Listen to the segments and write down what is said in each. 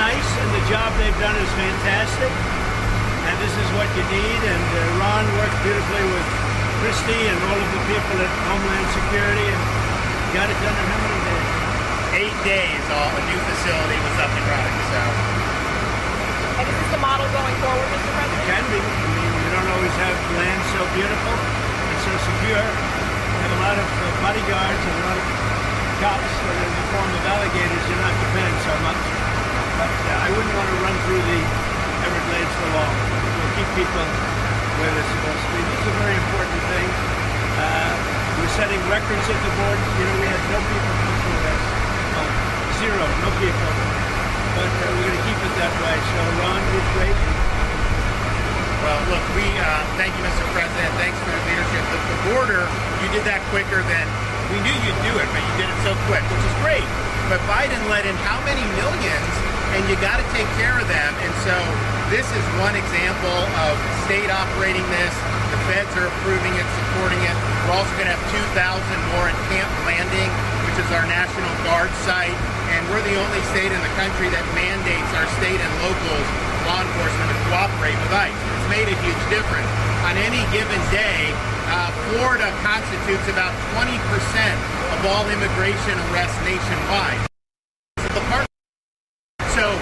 nice, and the job they've done is fantastic. And this is what you need. And Ron worked beautifully with Christie and all of the people at Homeland Security, and got it done in how many days? 8 days, a new facility was up and running. So. And is this the model going forward, Mr. President? It can be. I mean, you don't always have land so beautiful and so secure. You have a lot of bodyguards and a lot of cops that are in the form of alligators. You're not dependent so much. But I wouldn't want to run through the Everglades for long. We'll keep people where they're supposed to be. This is a very important thing. We're setting records at the border. You know, we had no people come through this. Zero, no people. But we're going to keep it that way. So Ron did great. Well, look, we thank you, Mr. President. Thanks for your leadership. The border, you did that quicker than we knew you'd do it, but you did it so quick, which is great. But Biden let in how many millions, and you got to take care of them. And so this is one example of state operating this. The feds are approving it, supporting it. We're also going to have 2,000 more at Camp Landing, which is our National Guard site. And we're the only state in the country that mandates our state and local law enforcement to cooperate with ICE. It's made a huge difference. On any given day, Florida constitutes about 20% of all immigration arrests nationwide. So,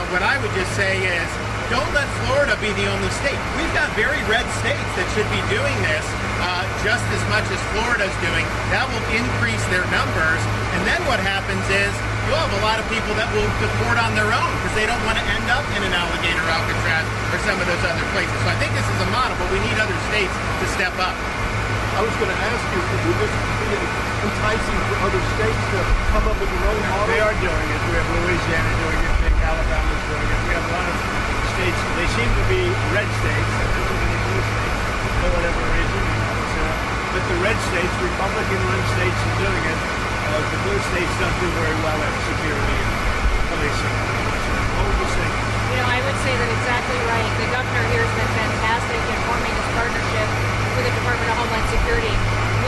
what I would just say is, don't let Florida be the only state. We've got very red states that should be doing this just as much as Florida's doing. That will increase their numbers. And then what happens is you'll have a lot of people that will deport on their own because they don't want to end up in an alligator Alcatraz or some of those other places. So I think this is a model, but we need other states to step up. I was going to ask you, would this be enticing for other states to come up with their own model? They are doing it. We have Louisiana doing it. I think Alabama's doing it. We have a lot of states. They seem to be red states. There aren't too many blue states for whatever reason. But the red states, Republican-run states, are doing it. The blue states don't do very well at security and policing. What would you say? You know, I would say that exactly right. The governor here has been fantastic in forming this partnership with the Department of Homeland Security.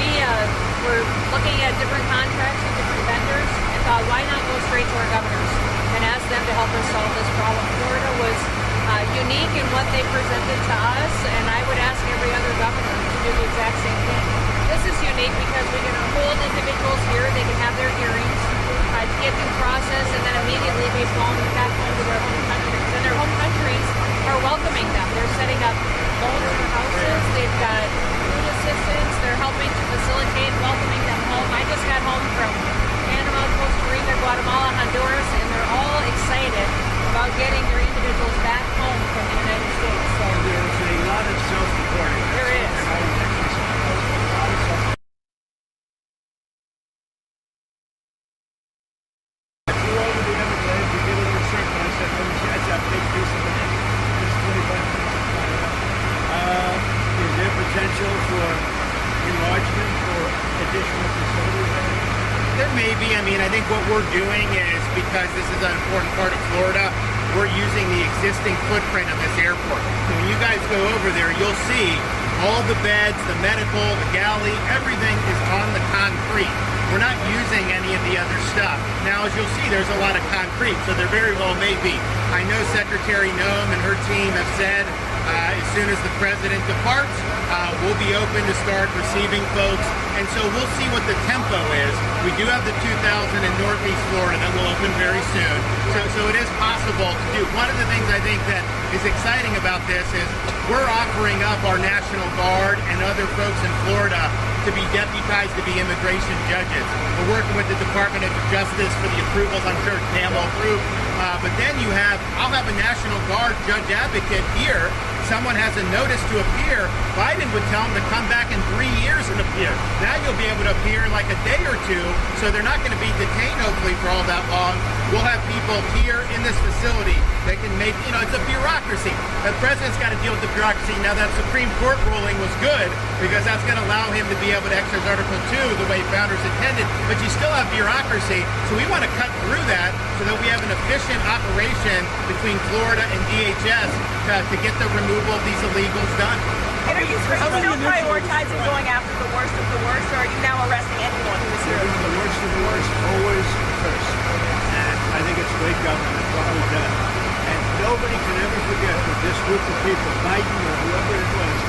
We were looking at different contracts with different vendors and thought, why not go straight to our governors and ask them to help us solve this problem? Florida was unique in what they presented to us, and I would ask every other governor to do the exact same thing. This is unique because we can hold individuals here, they can have their hearings, get due process, and then immediately be flown back home to their home countries. And their home countries are welcoming them. They're setting up loans for houses, they've got food assistance, they're helping to facilitate welcoming them home. I just got home from Panama, Costa Rica, Guatemala, Honduras, and they're all excited about getting their individuals back home from the United States. So there's a lot of self-reporting. There is. I flew over the Everglades, we did a little circle, I said, that's a big piece of the nation. It's 25 minutes to fly up. Is there potential for enlargement or additional facilities? There may be. I mean, I think what we're doing is, because this is an important part of Florida, we're using the existing footprint of this airport. So when you guys go over there, you'll see all the beds, the medical, the galley, everything is on the concrete. We're not using any of the other stuff. Now, as you'll see, there's a lot of concrete, so there very well may be. I know Secretary Noem and her team have said as soon as the president departs, we'll be open to start receiving folks. And so we'll see what the tempo is. We do have the 2,000 in Northeast Florida that will open very soon. So it is possible to do. One of the things I think that is exciting about this is we're offering up our National Guard and other folks in Florida to be deputized to be immigration judges. We're working with the Department of Justice for the approvals. I'm sure Tam will approve. But then I'll have a National Guard judge advocate here. Someone has a notice to appear. Biden would tell them to come back in 3 years and appear. Now you'll be able to appear in like a day or two, so they're not going to be detained hopefully for all that long. We'll have people here in this facility that can make, it's a bureaucracy. The president's got to deal with the bureaucracy. Now that Supreme Court ruling was good because that's going to allow him to be able to exercise Article 2 the way founders intended, but you still have bureaucracy. So we want to cut through that so that we have an efficient operation between Florida and DHS to get the removal of these illegals done. And are you still prioritizing going after the worst of the worst, or are you now arresting anyone who is here? The worst of the worst, always first. I think it's great government, what we've done. And nobody can ever forget that this group of people, Biden or whoever it was,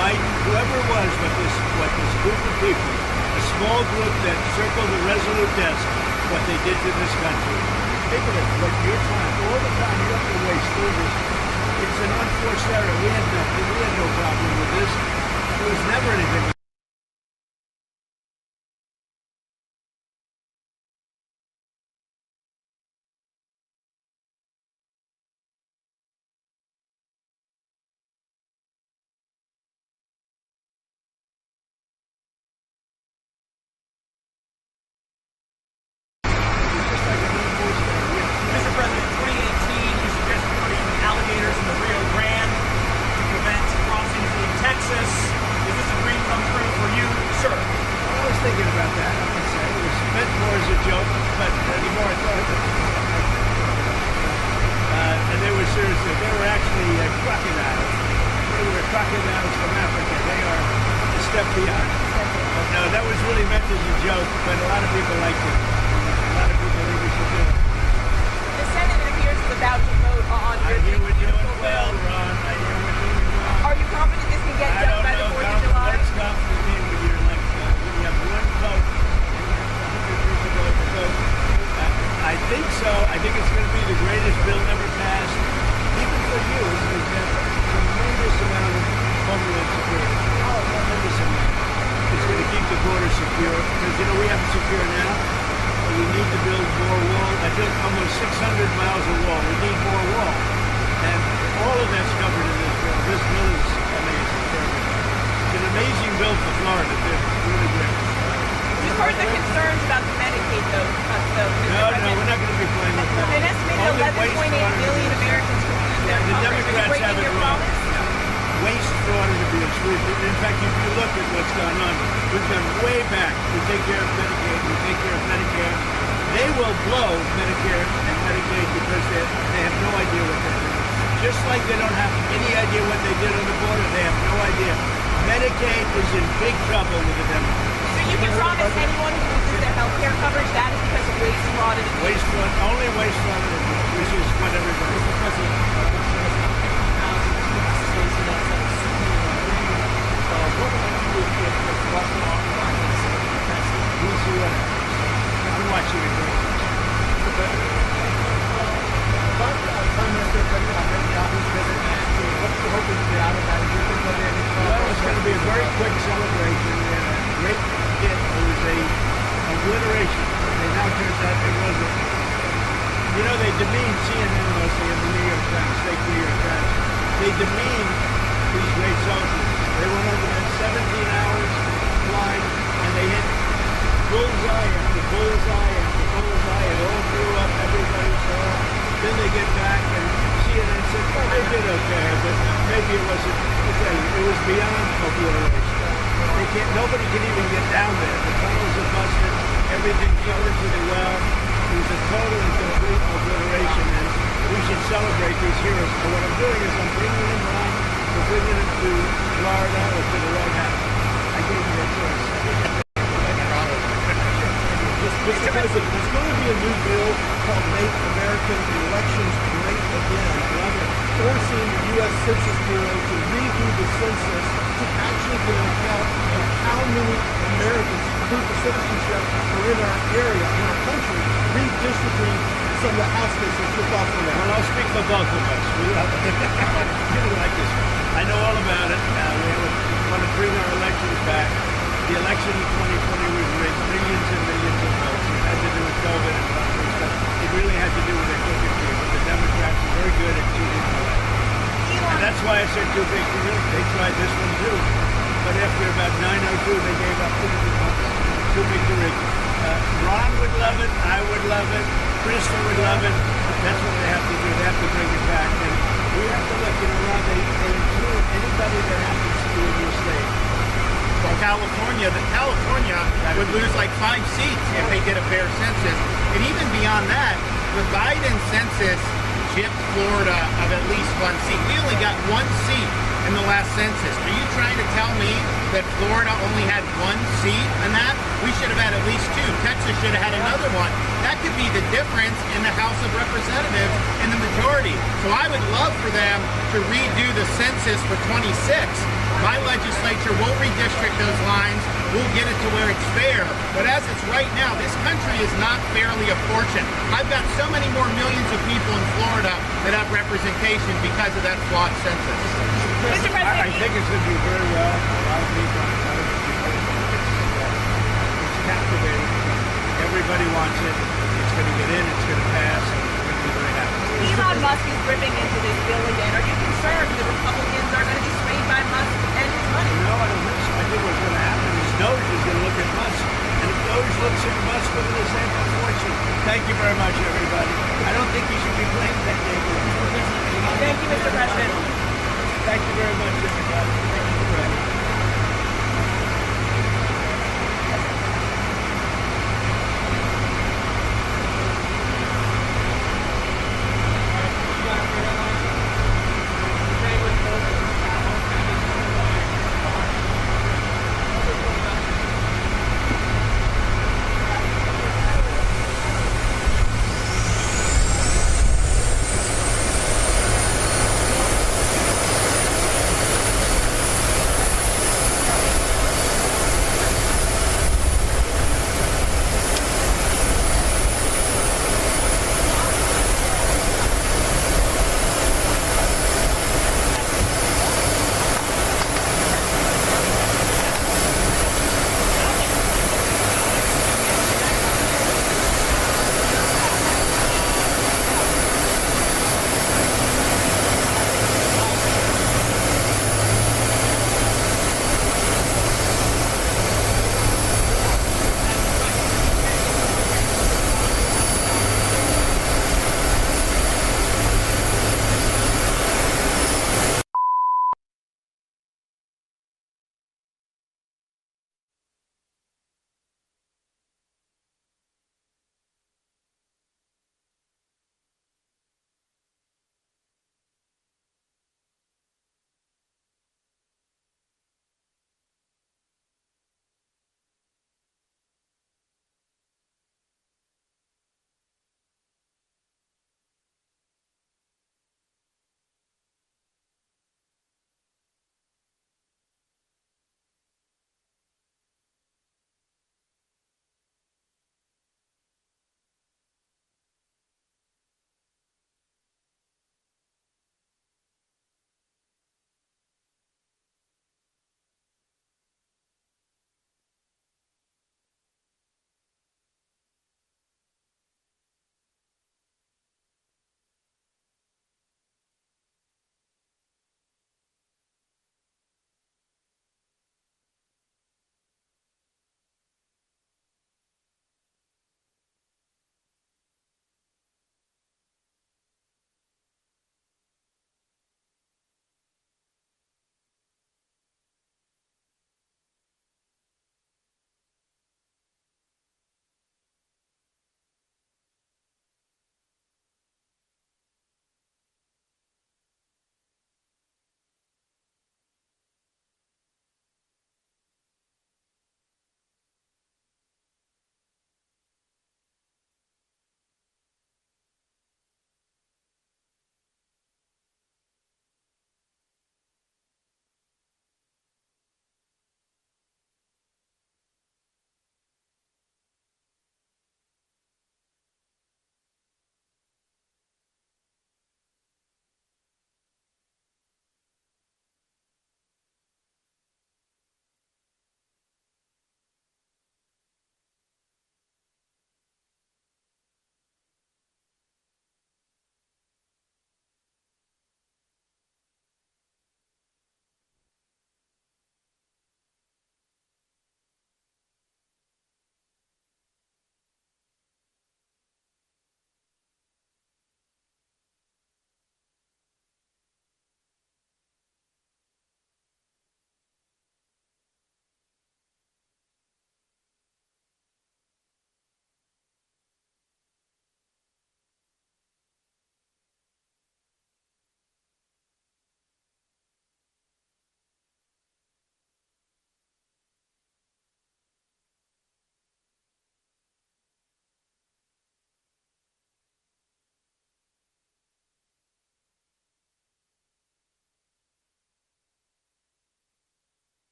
Biden, whoever it was, what this group of people, a small group that circled the resolute desk, what they did to this country. Think of it, like your time, all the time you have to waste through this. It's an unforced error. We had nothing. We had no problem with this. There was never anything. Mr. President, 2018, you suggested putting alligators in the Rio Grande to prevent crossings in Texas. Is this a dream come true for you, sir? I was thinking about that. I can say it was meant more as a joke, but the more I thought of it, and they were seriously, they were actually crocodiles. They were crocodiles from Africa. They are a step beyond. But no, that was really meant as a joke, but a lot of people liked it. A lot of people think we should do it. The Senate, it appears, is about to vote on I your hear we're doing beautiful well, bill. Ron. I hear we're doing well. Are you confident this can get I done don't by the know. 4th of July? Let's confident me with your election. We have one vote. I think so. I think it's going to be the greatest bill ever passed. Even for you, as an example, tremendous amount of homeland security. Oh, tremendous amount. It's going to keep the border secure because, you know, we have it secure now. But we need to build more wall. I built almost 600 miles of wall. We need more wall. And all of that's covered in this bill. This bill is amazing for everybody. It's an amazing bill for Florida. They're really great. We've heard the concerns about the Medicaid, though. No, we're not going to be playing with that. An estimated Only 11.8 million Americans could use their The coverage. Are you Democrats breaking have it your wrong. promise? Waste, fraud, and abuse. In fact, if you look at what's gone on, we've gone way back. We take care of Medicaid, we take care of Medicare. They will blow Medicare and Medicaid because they have no idea what they're doing. Just like they don't have any idea what they did on the border, they have no idea. Medicaid is in big trouble with the Democrats. So you can promise anyone who loses their health care coverage that is because of waste, fraud, and abuse. Waste, fraud, only waste, fraud, and abuse, which is what everybody. We'll see what happens. I'm watching it very much. Well, it's going to be a very quick celebration. Great hit. It was a obliteration. It now turns out it wasn't. You know, they demean CNN mostly in the New York Times, fake New York Times. They demean these great soldiers. They went over there 17 hours flying, and they hit bullseye after bullseye after bullseye. It all blew up. Everybody saw it. Then they get back, and CNN said, well, they did okay, but maybe it wasn't. It was beyond obliteration. Nobody can even get down there. The tunnels are busted. Everything flowed really well. It was a total and complete obliteration, and we should celebrate these heroes. And what I'm doing is I'm bringing them on. We're bringing them to Florida or to the White House. I gave you a choice. Mr. President, there's going to be a new bill called Make American Elections Great Again, forcing the U.S. Census Bureau to redo the census to actually get an account of how many Americans prove for citizenship are in our area, in our country, redistricting some of the House districts. Your thoughts on that? Well, I'll speak for both of us. We really like this. I know all about it. We want to bring our elections back. The election in 2020 was rigged, millions and millions of votes. It had to do with COVID and other stuff. It really had to do with their cooking people. The Democrats are very good at cheating the way. And that's why I said too big to do. They tried this one too. But after about 9:02, they gave up too big to rig. Ron would love it. I would love it. Kristen would love it. That's what they have to do. They have to bring it back. And we have to look, Ron, they include anybody that happens to be in your state. Well, California would lose like 5 seats if they did a fair census. And even beyond that, the Biden census gypped Florida of at least one seat. We only got one seat in the last census. Are you trying to tell me that Florida only had one seat in that? We should have had at least two. Texas should have had another one. That could be the difference in the House of Representatives in the majority. So I would love for them to redo the census for 26. My legislature will redistrict those lines. We'll get it to where it's fair. But as it's right now, this country is not fairly apportioned. I've got so many more millions of people in Florida that have representation because of that flawed census. Mr. President, I think it's going to do very well. A lot of people on it's captivating. Everybody wants it. It's going to get in. It's going to pass. And we're going to be very happy. Elon Musk is ripping into this bill again. Are you concerned the Republicans are going to be swayed by Musk and his money? No, I don't think so. I think what's going to happen is Doge is going to look at Musk. And if Doge looks at Musk, we're going to say, unfortunately. Thank you very much, everybody. I don't think you should be playing that game. Thank you, Mr. President. Thank you very much, everybody. Thank you for having me.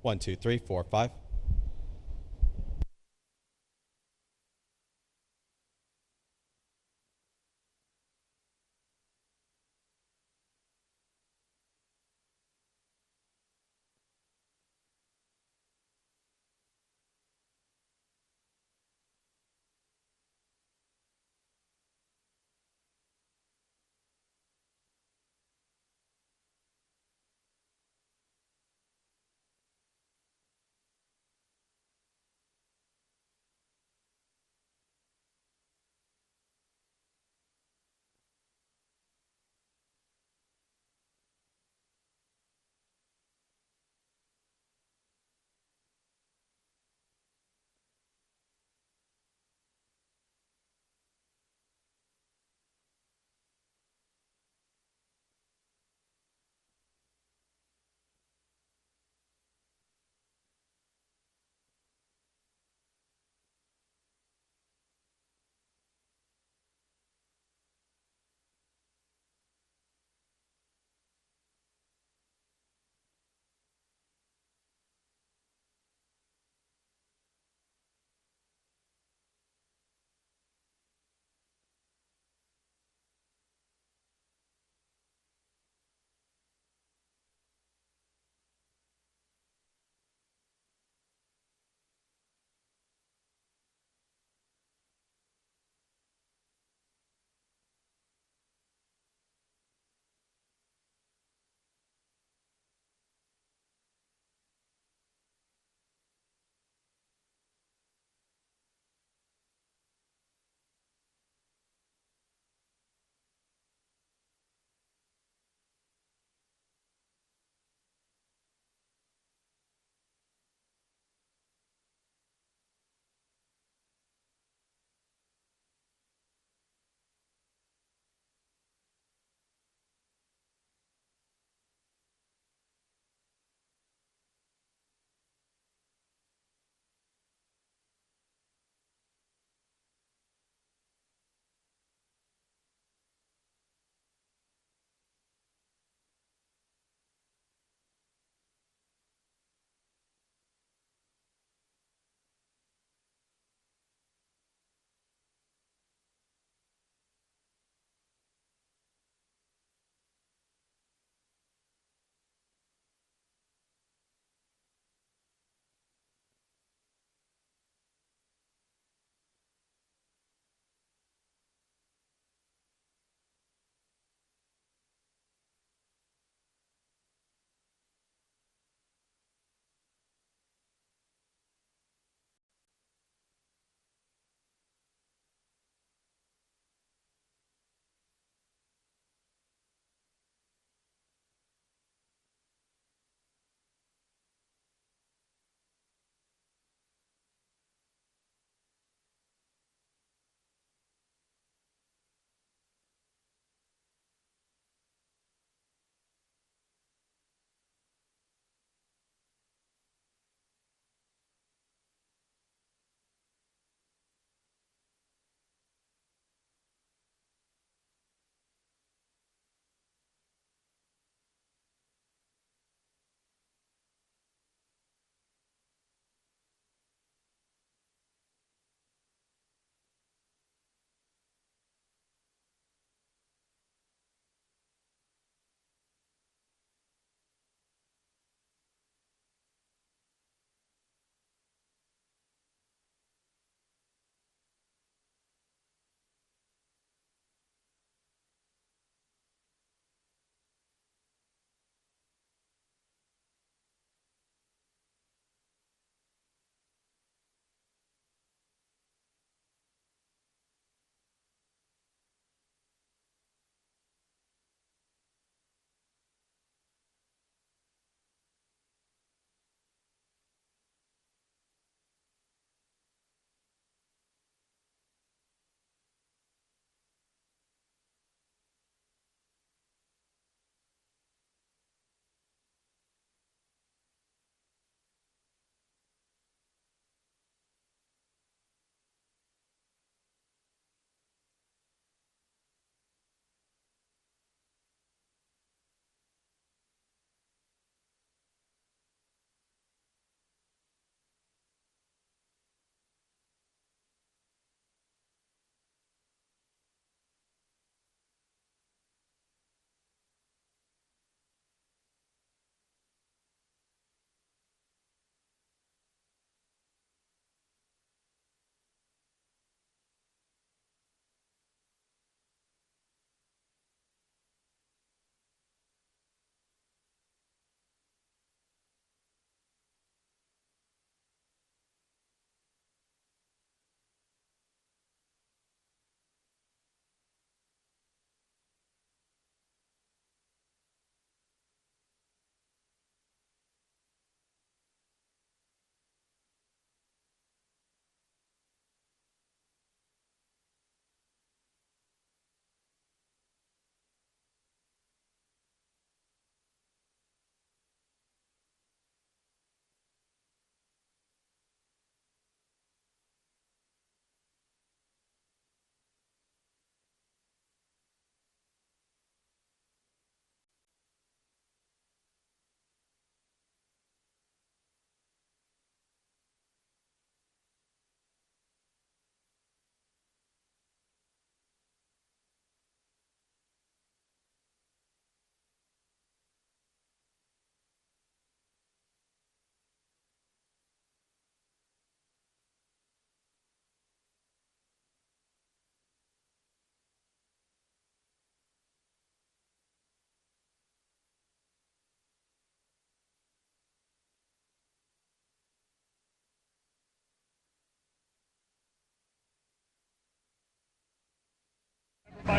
1, 2, 3, 4, 5.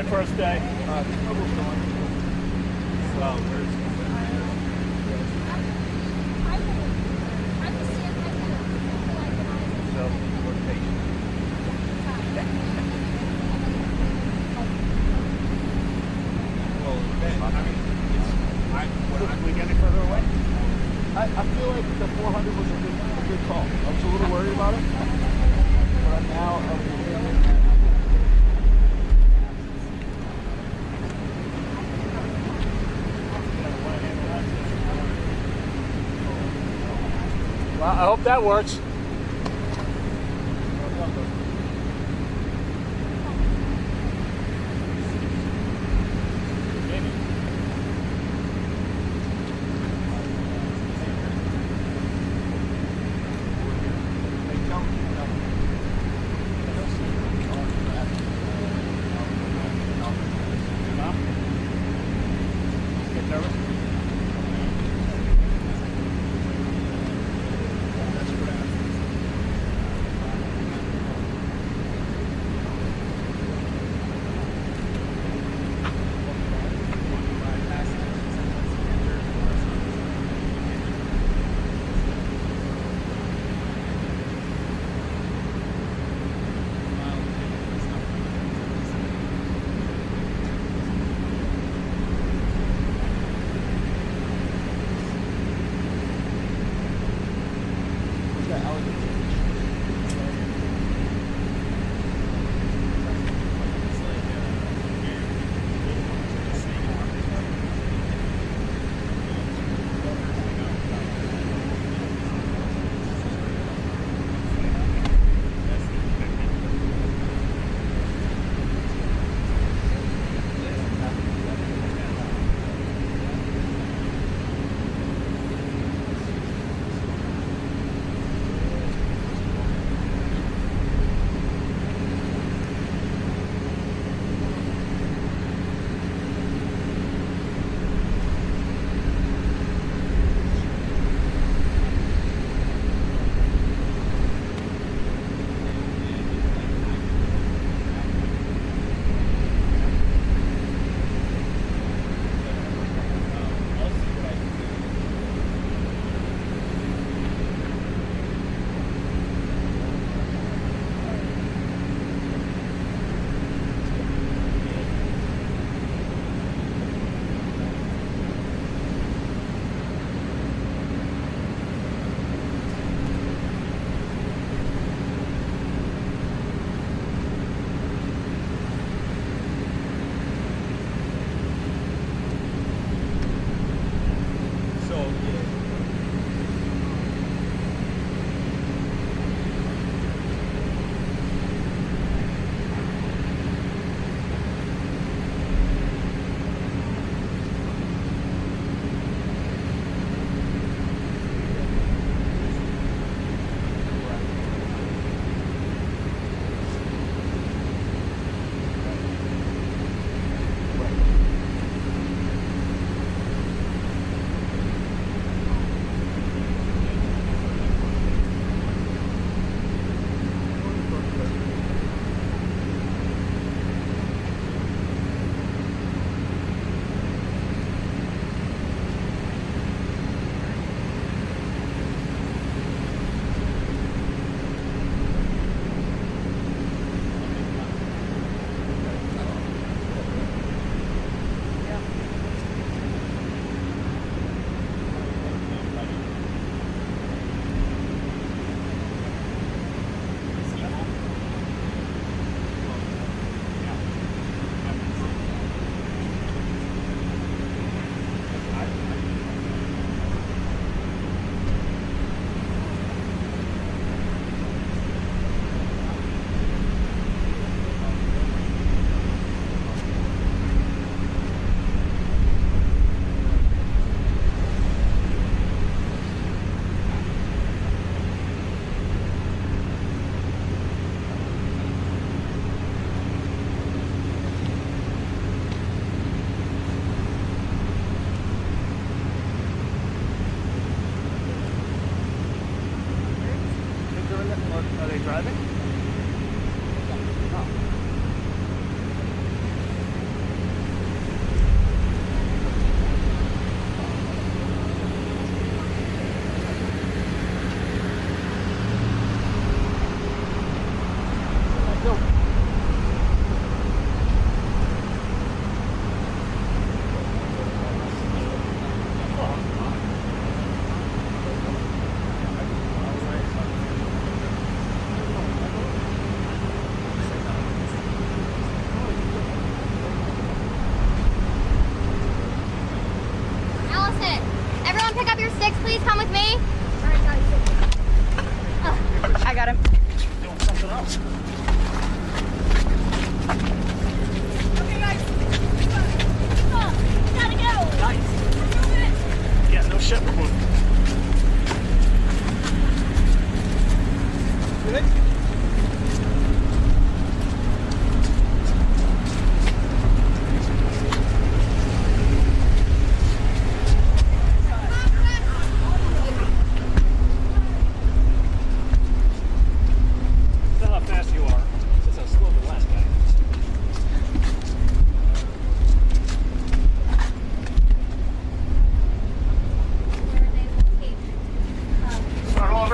my first day. Well, where's we get any further away? I feel like the 400 was a good call. I was a little worried about it, but now Well, I hope that works. driving?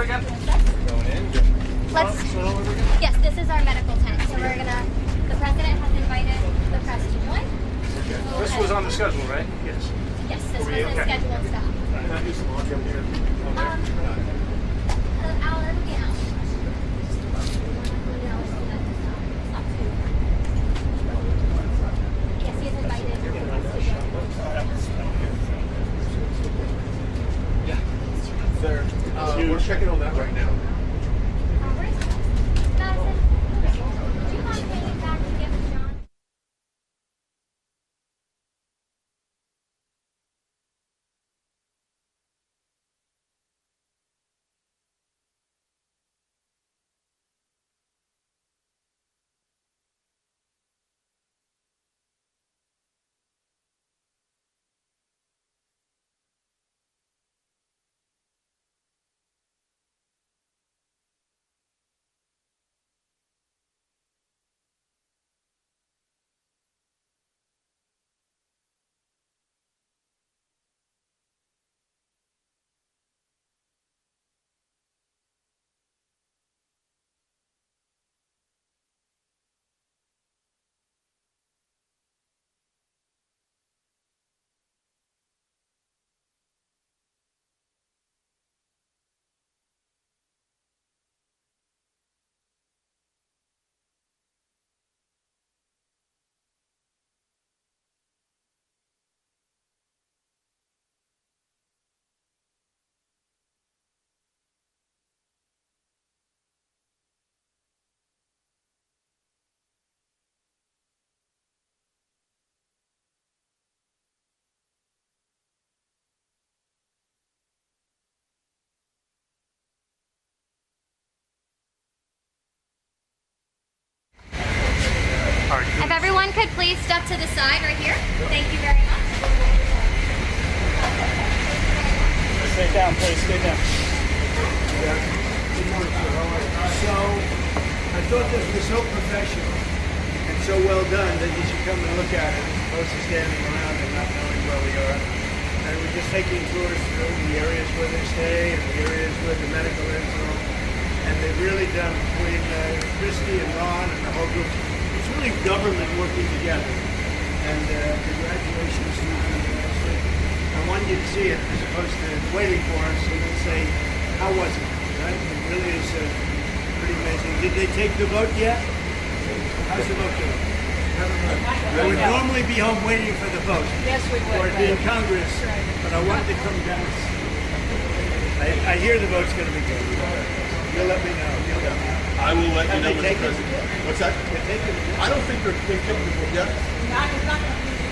again? Let's. Yes, this is our medical tent. So we're gonna. The president has invited the press to join. This was on the schedule, right? Yes. Yes, this was the scheduled stuff. Hour, yeah. Yes, he's invited. We're checking on that right now. Madison, do you mind taking back to give John? If everyone could please step to the side right here. Thank you very much. Stay down, please. Stay down. So, I thought this was so professional and so well done that you should come and look at it as opposed to standing around and not knowing where we are. And we're just taking tours through the areas where they stay and the areas where the medical is. And they've really done, between Christy and Ron and the whole group, it's really government working together. And congratulations to you. I want you to see it as opposed to waiting for us and then say, how was it? Right? It really is pretty amazing. Did they take the vote yet? How's the vote doing? I would normally be home waiting for the vote. Yes, we would. Or be in Congress, but I wanted to come down. I hear the vote's going to be good. You'll let me know. You'll let me know. I will let you know Have when they the taken president. it? What's that? They're taking it. I don't think they're taking it yet.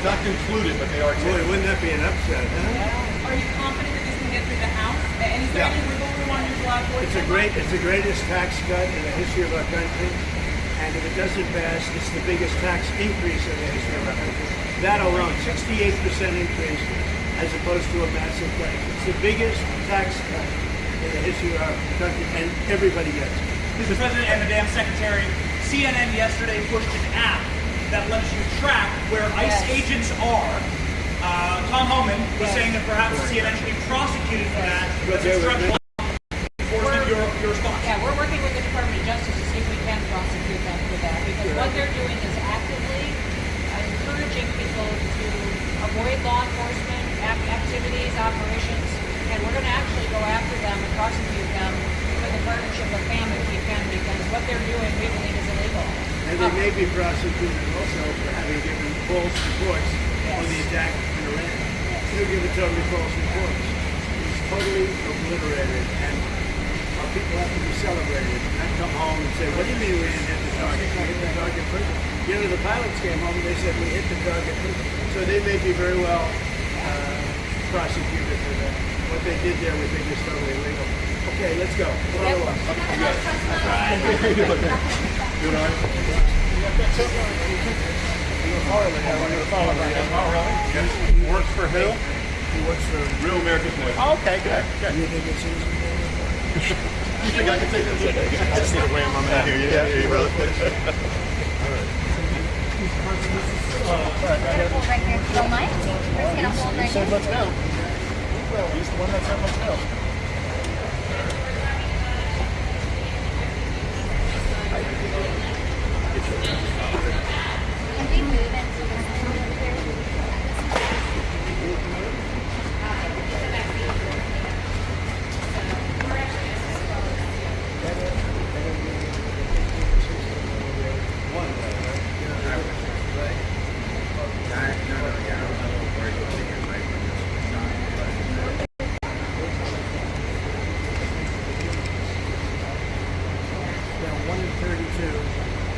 Not concluded, but they are Boy, taking it. wouldn't that be an upset, huh? Are you confident that this can get through the House? And is there Yeah. any wiggle room on your July 4th? It's the greatest tax cut in the history of our country. And if it doesn't pass, it's the biggest tax increase in the history of our country. That alone, 68% increase as opposed to a massive cut. It's the biggest tax cut in the history of our country, and everybody gets it. Mr. President and Madam Secretary, CNN yesterday pushed an app that lets you track where ICE agents are. Tom Homan was saying that perhaps CNN should be prosecuted for that. That's instructional enforcement. Your response? Yeah, we're working with the Department of Justice to see if we can prosecute them for that, because what they're doing is actively encouraging people to avoid law enforcement activities, operations, and we're going to actually go after them and prosecute them with a partnership with FAM if we can, because what they're doing we believe is illegal. And they may be prosecuted also for having given false reports on the attack in Iran. They've given totally false reports. It's totally obliterated, and our people have to be celebrated. Not come home and say, what do you mean we didn't hit the target? We hit the target perfect. You know, the pilots came home and they said we hit the target perfect. So they may be very well prosecuted for that. What they did there we think is totally illegal. Okay, let's go. Follow us. Good on Yes. He works for who? He works for Real American Boy. Oh, okay, good. You think it's easy? You think I can take this? I just need to weigh my man here. Yeah, here you brother. Hold right here if you don't mind. We're just gonna hold right here. Let's go. He's the one that said let's go.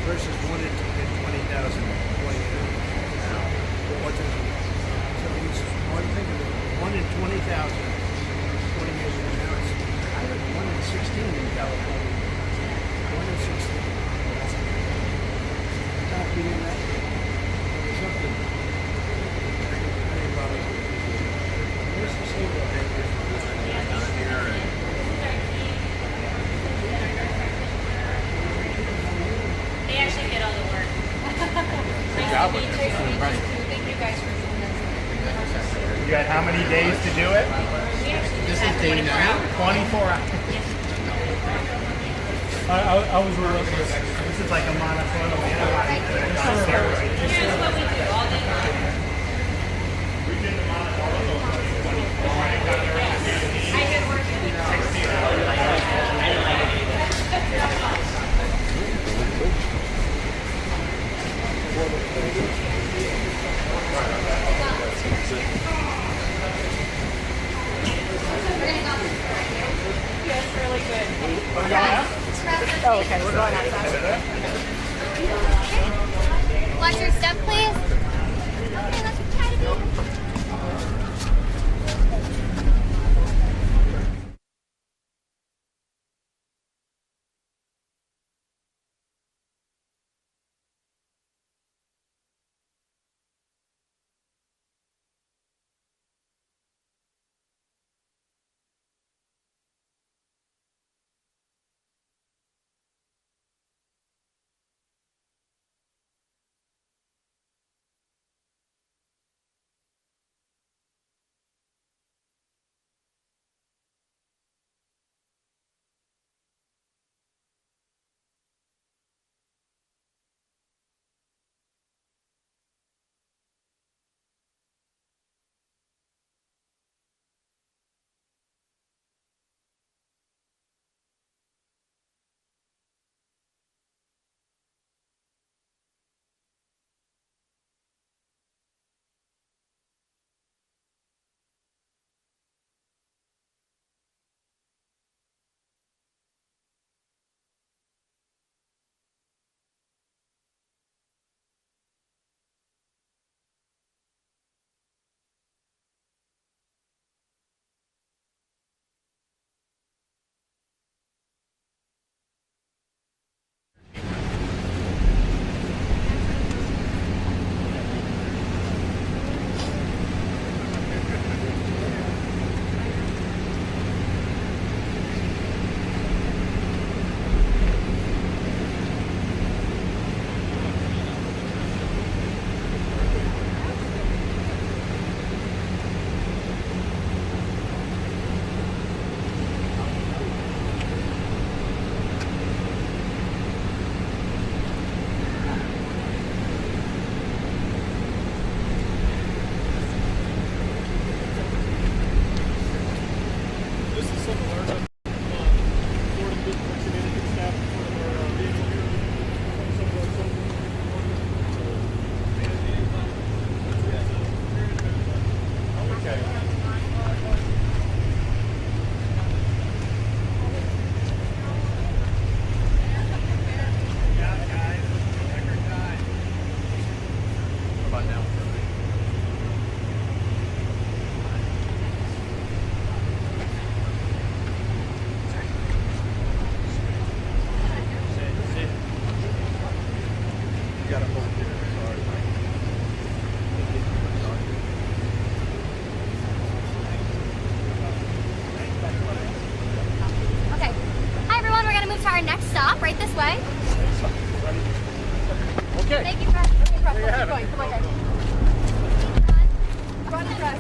versus 1 in 20,000 So it's one thing, 1 in 20,000 20 years ago. Now it's 1 in 16 in California. 1 in 16. Not being that. Something. I didn't bother. Where's the seagull? They actually did all the work. Nice to meet you. Thank you guys for doing this. You got how many days to do it? This is day 9. 24 hours. I was reluctant. This is like a monoclonal antibody. Here's what we do all day long. I did work in It's really good. Oh, okay, we're going outside. Watch your step, please. Okay, let's try to be. Right this way. Okay. Thank you, Fred. There you have it. Going. Come on, guys. Run, Fred.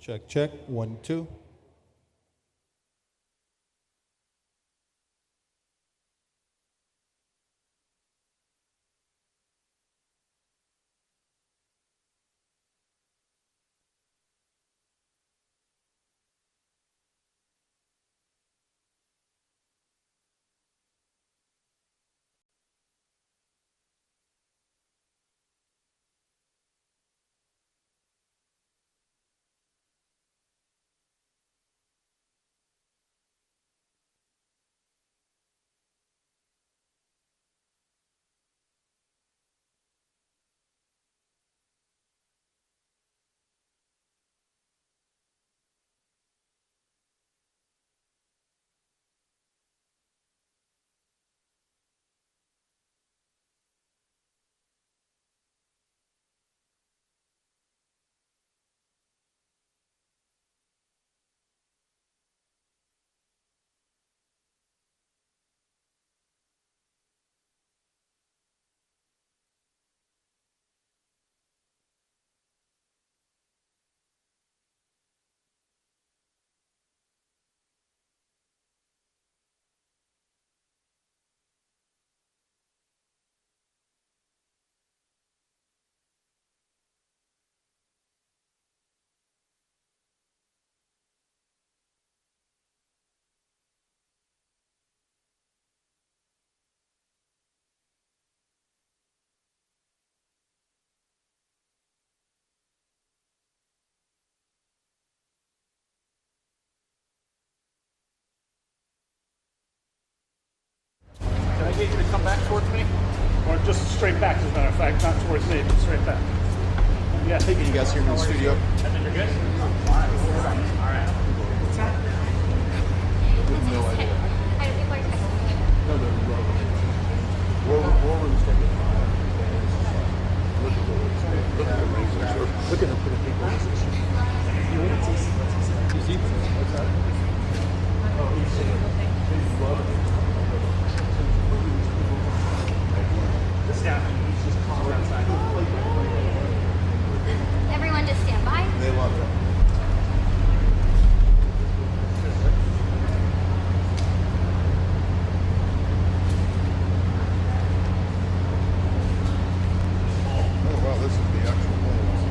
Check, check. 1, 2. towards me, or just straight back, as a matter of fact, not towards me, but straight back. Yeah, Can you guys hear me in the studio? And then you're good? All right. What's that? No idea. I don't think we're texting. No, no, war room's taking Look at the rings. Look at the people. Is he? What's that? Oh, he's loving it. The staff, he's just calling outside. Everyone just stand by. They love it. Oh wow, this is the actual holes.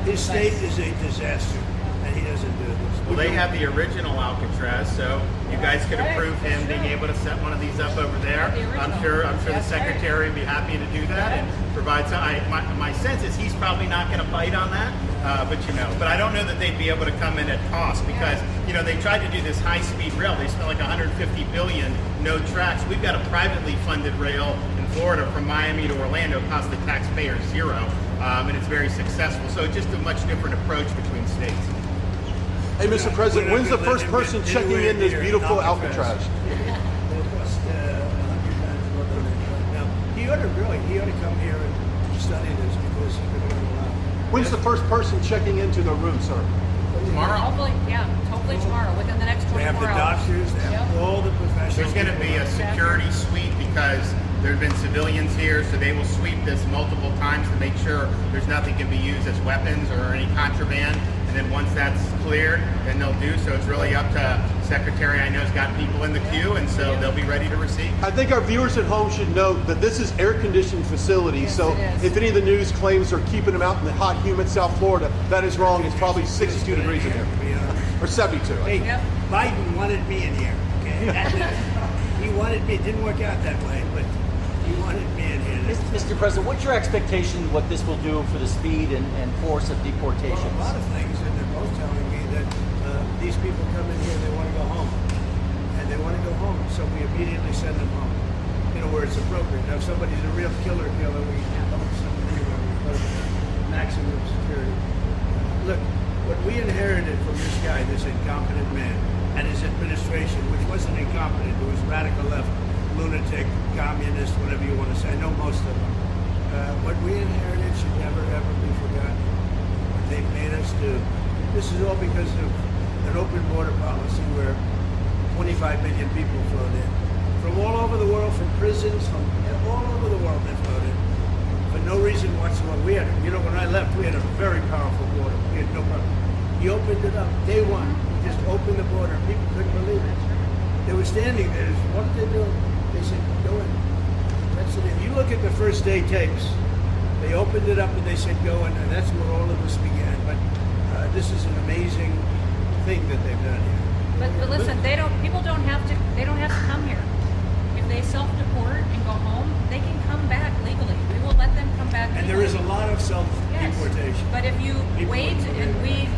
His state is a disaster, and he doesn't do this. Well, they have the original Alcatraz, so you guys could approve him being able to set one of these up over there. I'm sure the secretary would be happy to do that and provide some. My sense is he's probably not going to bite on that, but I don't know that they'd be able to come in at cost because they tried to do this high-speed rail. They spent like $150 billion, no tracks. We've got a privately funded rail in Florida from Miami to Orlando, cost the taxpayer $0. And it's very successful. So just a much different approach between states. Hey, Mr. President, when's the first person checking in this beautiful Alcatraz? Now, he ought to come here and study this because he's been learning a lot. When's the first person checking into the room, sir? Tomorrow? Hopefully tomorrow, within the next 24 They have the hours. doctors, they have all the professionals. There's going to be a security sweep because there have been civilians here, so they will sweep this multiple times to make sure there's nothing can be used as weapons or any contraband. And And then once that's cleared, then they'll do so. It's really up to Secretary. I know has got people in the queue, and so they'll be ready to receive. I think our viewers at home should note that this is air-conditioned facility, Yes, so it is. if any of the news claims they're keeping them out in the hot, humid South Florida, that is wrong. It's probably 62 degrees in here, or 72. Hey, Yep. Biden wanted me in here. Okay, that's it. He wanted me. It didn't work out that way, but he wanted me in here. Mr. President, what's your expectation what this will do for the speed and force of deportations? Well, a lot of things, and they're both telling me that these people come in here, they want to go home, and they want to go home, so we immediately send them home. You know, where it's appropriate. Now, if somebody's a real killer, we don't send them anywhere. We put them in maximum security. Look, what we inherited from this guy, this incompetent man, and his administration, which wasn't incompetent, it was radical left, lunatic, communist, whatever you want to say. I know most of them. What we inherited should never, ever be forgotten. What they've made us do. This is all because of an open border policy where 25 million people flowed in. From all over the world, from prisons, from all over the world they flowed in. For no reason whatsoever. We had, you know, when I left, we had a very powerful border. We had no problem. He opened it up. Day one, he just opened the border. People couldn't believe it. They were standing there. What did they do? They said, go in. That's it. If you look at the first day tapes, they opened it up and they said, go in. And that's where all of this began. But this is an amazing thing that they've done here. But listen, people don't have to come here. If they self-deport and go home, they can come back legally. We will let them come back legally. And there is a lot of self-deportation. Yes. But if you wait and we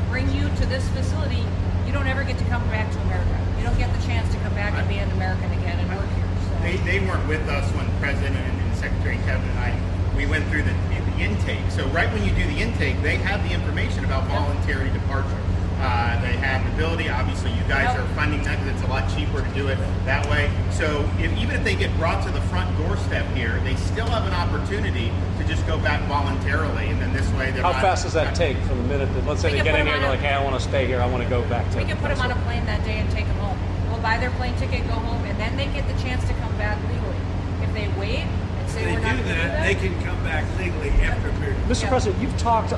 bring you to this facility, you don't ever get to come back to America. You don't get the chance to come back and be an American again and work here. So. They weren't with us when President and Secretary Kevin and I, we went through the intake. So right when you do the intake, they have the information about voluntary departure. They have the ability, obviously you guys are funding that because it's a lot cheaper to do it that way. So even if they get brought to the front doorstep here, they still have an opportunity to just go back voluntarily, and then this way they're How fast does that take from the minute that, let's say they get in here, they're like, hey, I want to stay here, I want to go back to... We can put them on a plane that day and take them home. We'll buy their plane ticket, go home, and then they get the chance to come back legally. If they wait and say we're not going to do that, they can come back legally after a period. Mr. President, you've talked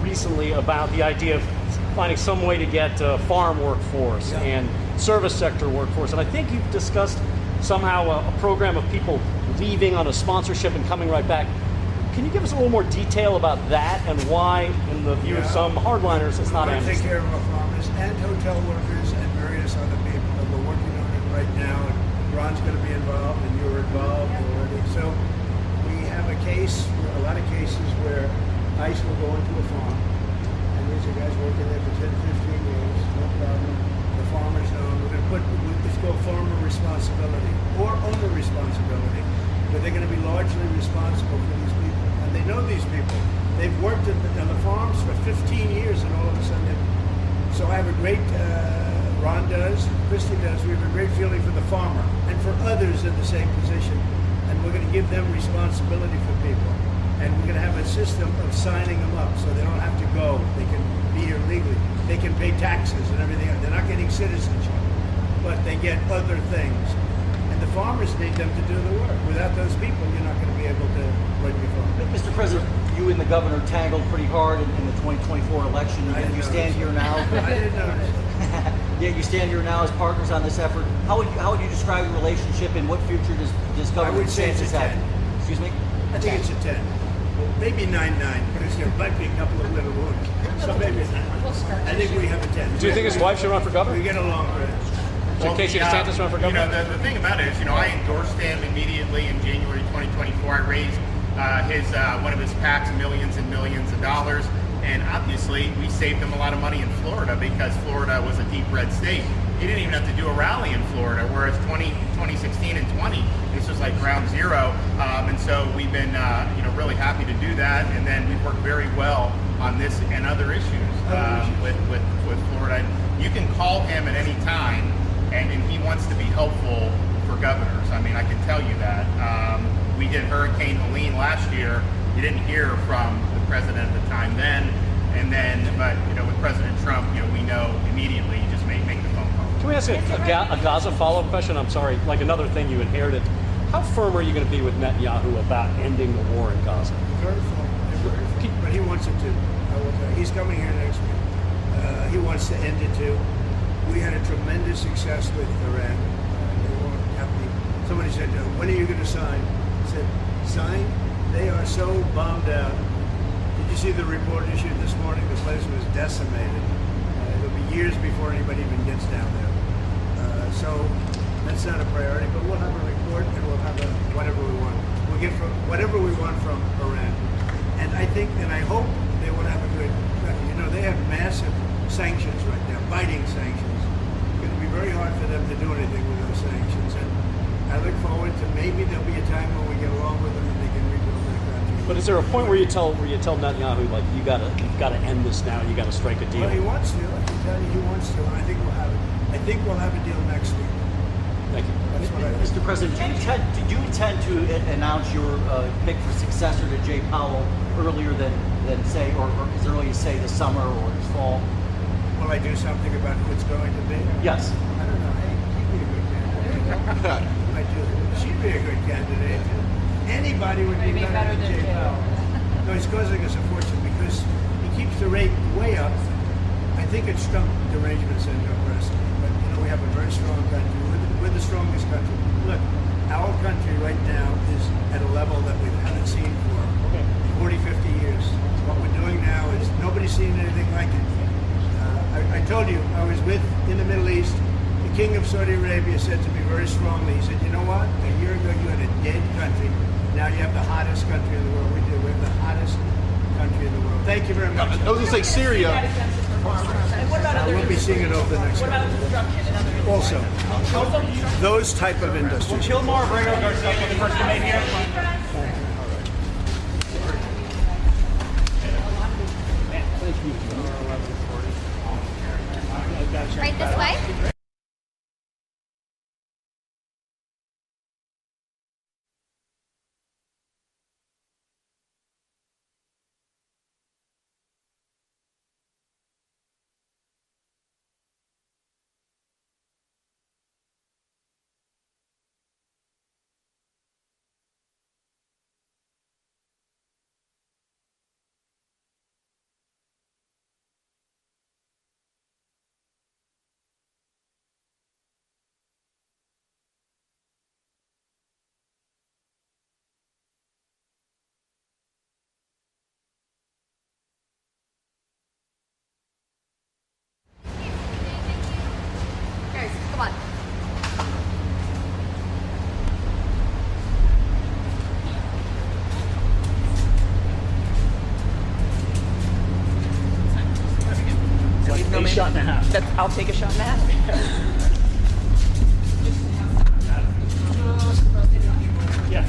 recently about the idea of finding some way to get farm workforce and service sector workforce, and I think you've discussed somehow a program of people leaving on a sponsorship and coming right back. Can you give us a little more detail about that and why, in the view of some hardliners, it's not amnesty? Take care of our farmers and hotel workers and various other people, and we're working on it right now, and Ron's going to be involved, and you're involved already. So we have a lot of cases where ICE will go into a farm, and these are guys working there for 10, 15 years, no problem. The farmers know, we're going to put, it's called farmer responsibility or owner responsibility, but they're going to be largely responsible for these people. And they know these people. They've worked on the farms for 15 years, and all of a sudden, so I have a great, Ron does, Christy does, we have a great feeling for the farmer and for others in the same position. And we're going to give them responsibility for people. And we're going to have a system of signing them up so they don't have to go. They can be here legally. They can pay taxes and everything. They're not getting citizenship, but they get other things. And the farmers need them to do the work. Without those people, you're not going to be able to run your farm. Mr. President, you and the governor tangled pretty hard in the 2024 election, and you stand here now. I didn't notice. Yeah, you stand here now as partners on this effort. How would you describe your relationship, and what future does Governor DeSantis have? Excuse me? I think it's a 10. Maybe 9-9, because there might be a couple of little ones. So maybe it's 9. I think we have a 10. Do you think his wife should run for governor? We get along great. So Casey DeSantis run for governor? The thing about it is, I endorsed him immediately in January 2024. I raised one of his PACs millions and millions of dollars. And obviously, we saved him a lot of money in Florida because Florida was a deep red state. He didn't even have to do a rally in Florida, whereas 2016 and 20, this was like ground zero. And so we've been really happy to do that. And then we've worked very well on this and other issues with Florida. And you can call him at any time, and he wants to be helpful for governors. I mean, I can tell you that. We did Hurricane Helene last year. You didn't hear from the president at the time then, but with President Trump, we know immediately. You just make the phone call. Can we ask a Gaza follow-up question? I'm sorry, like another thing you inherited. How firm are you going to be with Netanyahu about ending the war in Gaza? Very firm, but he wants it to. I He's coming here next week. He wants to end it too. We had a tremendous success with Iran. They weren't happy. Somebody said, when are you going to sign? I said, sign? They are so bombed out. Did you see the report issued this morning? The place was decimated. It'll be years before anybody even gets down there. So that's not a priority, but we'll have a report and we'll have whatever we want. We'll get whatever we want from Iran. And I think, and I hope they will have a good, they have massive sanctions right now, biting sanctions. It's going to be very hard for them to do anything with those sanctions. And I look forward to maybe there'll be a time when we get along with them and they can rebuild their country. But is there a point where you tell Netanyahu, like, you've got to end this now, you got to strike a deal? Well, he wants to. I can tell you he wants to, and I think we'll have it. I think we'll have a deal next week. Thank you. That's what I think. Mr. President, do you intend to announce your pick for successor to Jay Powell earlier than say, or as early as say this summer or this fall? Will I do something about who it's going to be? Yes. I don't know. Hey, she'd be a good candidate. I do. She'd be a good candidate. Anybody would be better than Jay Powell. No, he's causing us a fortune because he keeps the rate way up. I think it's Trump derangement syndrome personally. But, we have a very strong country. We're the strongest country. Look, our country right now is at a level that we haven't seen for 40, 50 years. What we're doing now is nobody's seen anything like it. I told you, I was in the Middle East. The King of Saudi Arabia said to me very strongly, he said, you know what? A year ago you had a dead country. Now you have the hottest country in the world. We do. We have the hottest country in the world. Thank you very much. I was going to say Syria. We'll be seeing it over the next What about construction and other industries? Also, those type of industries. Kilmar Brego Garcia, the first to make here. Right this way? Guys, come on. A shot and a half. I'll take a shot and a half. Yeah.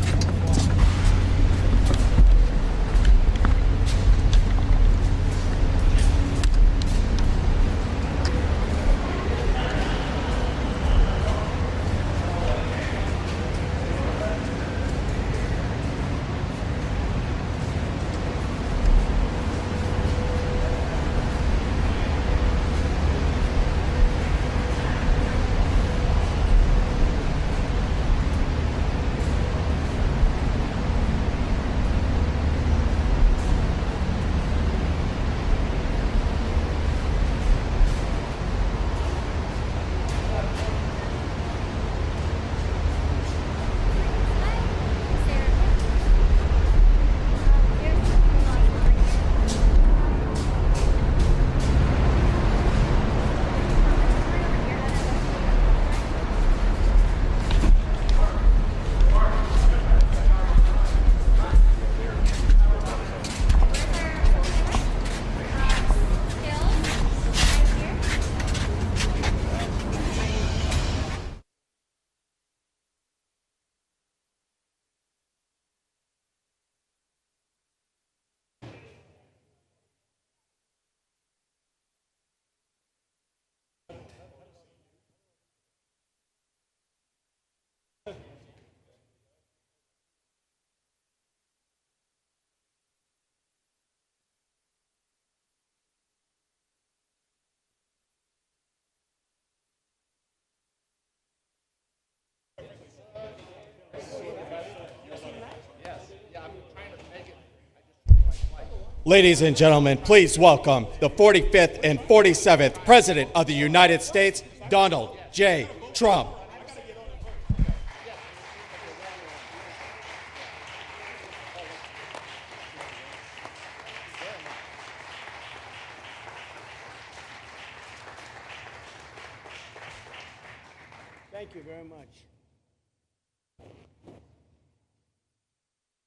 Ladies and gentlemen, please welcome the 45th and 47th President of the United States, Donald J. Trump. Thank you very much.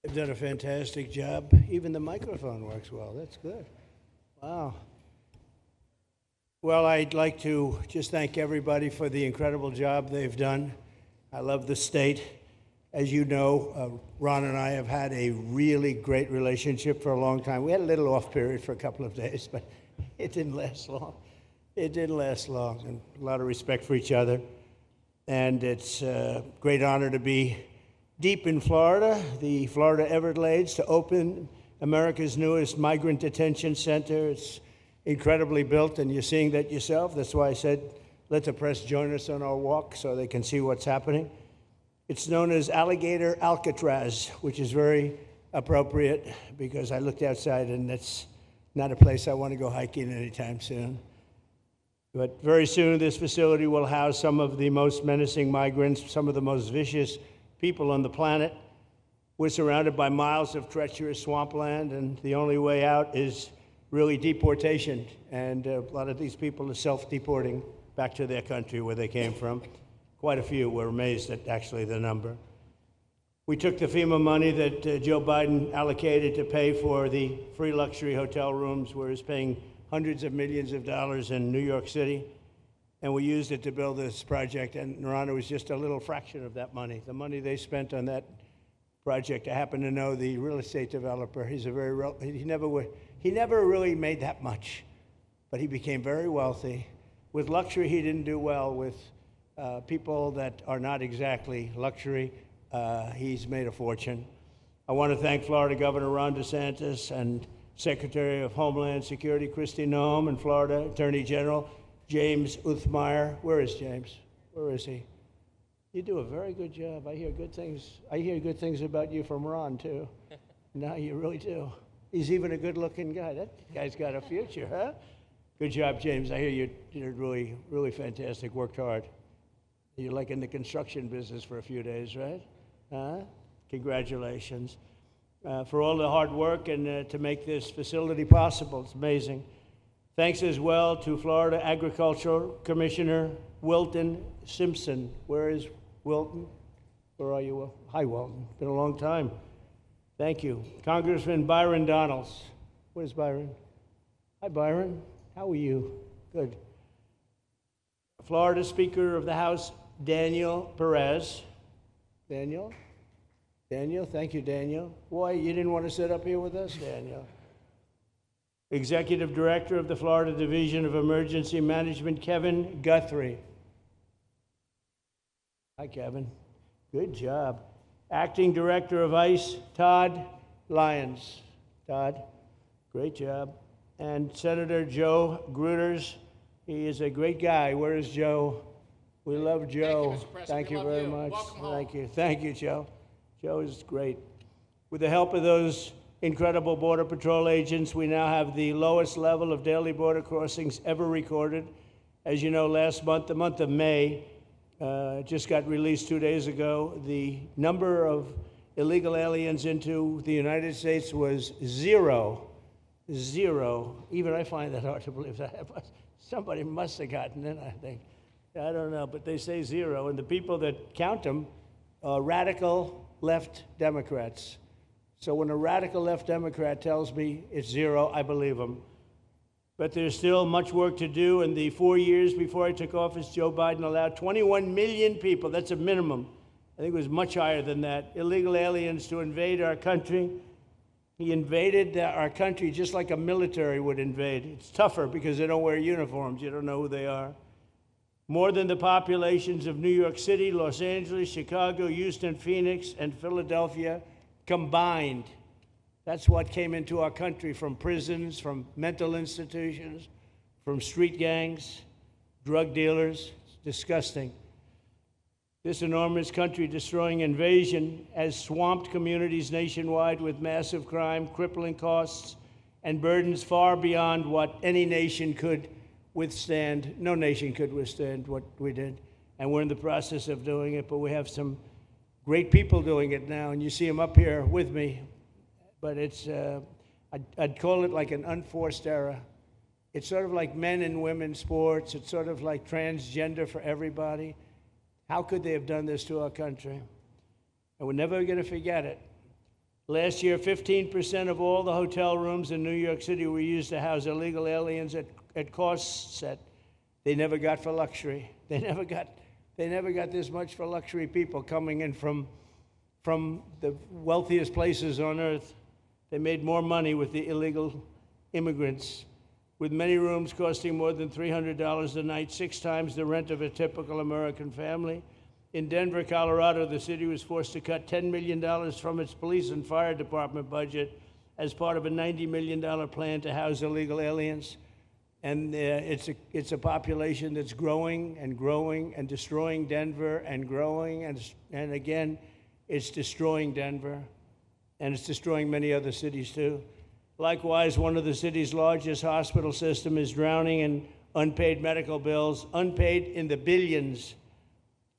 They've done a fantastic job. Even the microphone works well. That's good. Wow. Well, I'd like to just thank everybody for the incredible job they've done. I love the state. As you know, Ron and I have had a really great relationship for a long time. We had a little off period for a couple of days, but it didn't last long. It didn't last long, and a lot of respect for each other. And it's a great honor to be deep in Florida, the Florida Everglades, to open America's newest migrant detention center. It's incredibly built, and you're seeing that yourself. That's why I said, let the press join us on our walk so they can see what's happening. It's known as Alligator Alcatraz, which is very appropriate because I looked outside and that's not a place I want to go hiking anytime soon. But very soon this facility will house some of the most menacing migrants, some of the most vicious people on the planet. We're surrounded by miles of treacherous swampland, and the only way out is really deportation. And a lot of these people are self-deporting back to their country where they came from. Quite a few. We're amazed at actually the number. We took the FEMA money that Joe Biden allocated to pay for the free luxury hotel rooms, where he's paying hundreds of millions of dollars in New York City, and we used it to build this project. And Ron, was just a little fraction of that money. The money they spent on that project, I happen to know the real estate developer. He's a very he never really made that much, but he became very wealthy. With luxury, he didn't do well. With people that are not exactly luxury, he's made a fortune. I want to thank Florida Governor Ron DeSantis and Secretary of Homeland Security Kristi Noem, and Florida Attorney General James Uthmeier. Where is James? Where is he? You do a very good job. I hear good things. I hear good things about you from Ron too. No, you really do. He's even a good-looking guy. That guy's got a future, huh? Good job, James. I hear you did really, really fantastic. Worked hard. You're like in the construction business for a few days, right? Huh? Congratulations. For all the hard work and to make this facility possible. It's amazing. Thanks as well to Florida Agricultural Commissioner Wilton Simpson. Where is Wilton? Where are you, Will? Hi, Wilton. Been a long time. Thank you. Congressman Byron Donalds. Where's Byron? Hi, Byron. How are you? Good. Florida Speaker of the House, Daniel Perez. Daniel? Daniel, thank you, Daniel. Why, you didn't want to sit up here with us, Daniel? Executive Director of the Florida Division of Emergency Management, Kevin Guthrie. Hi, Kevin. Good job. Acting Director of ICE, Todd Lyons. Todd, great job. And Senator Joe Gruters. He is a great guy. Where is Joe? We love Joe. Thank you very much. Thank you. Thank you, Joe. Joe is great. With the help of those incredible Border Patrol agents, we now have the lowest level of daily border crossings ever recorded. As you know, last month, the month of May, just got released 2 days ago, the number of illegal aliens into the United States was zero. Zero. Even I find that hard to believe. That somebody must have gotten in, I think. I don't know, but they say zero. And the people that count them are radical left Democrats. So when a radical left Democrat tells me it's zero, I believe him. But there's still much work to do. In the 4 years before I took office, Joe Biden allowed 21 million people, that's a minimum, I think it was much higher than that, illegal aliens to invade our country. He invaded our country just like a military would invade. It's tougher because they don't wear uniforms. You don't know who they are. More than the populations of New York City, Los Angeles, Chicago, Houston, Phoenix, and Philadelphia combined. That's what came into our country from prisons, from mental institutions, from street gangs, drug dealers. It's disgusting. This enormous country-destroying invasion has swamped communities nationwide with massive crime, crippling costs, and burdens far beyond what any nation could withstand. No nation could withstand what we did. And we're in the process of doing it, but we have some great people doing it now, and you see them up here with me. But it's, I'd call it like an unforced era. It's sort of like men and women sports. It's sort of like transgender for everybody. How could they have done this to our country? And we're never going to forget it. Last year, 15% of all the hotel rooms in New York City were used to house illegal aliens at costs that they never got for luxury. They never got this much for luxury people coming in from the wealthiest places on earth. They made more money with the illegal immigrants, with many rooms costing more than $300 a night, 6 times the rent of a typical American family. In Denver, Colorado, the city was forced to cut $10 million from its police and fire department budget as part of a $90 million plan to house illegal aliens. And it's a population that's growing and growing and destroying Denver and growing. And again, it's destroying Denver. And it's destroying many other cities, too. Likewise, one of the city's largest hospital system is drowning in unpaid medical bills, unpaid in the billions,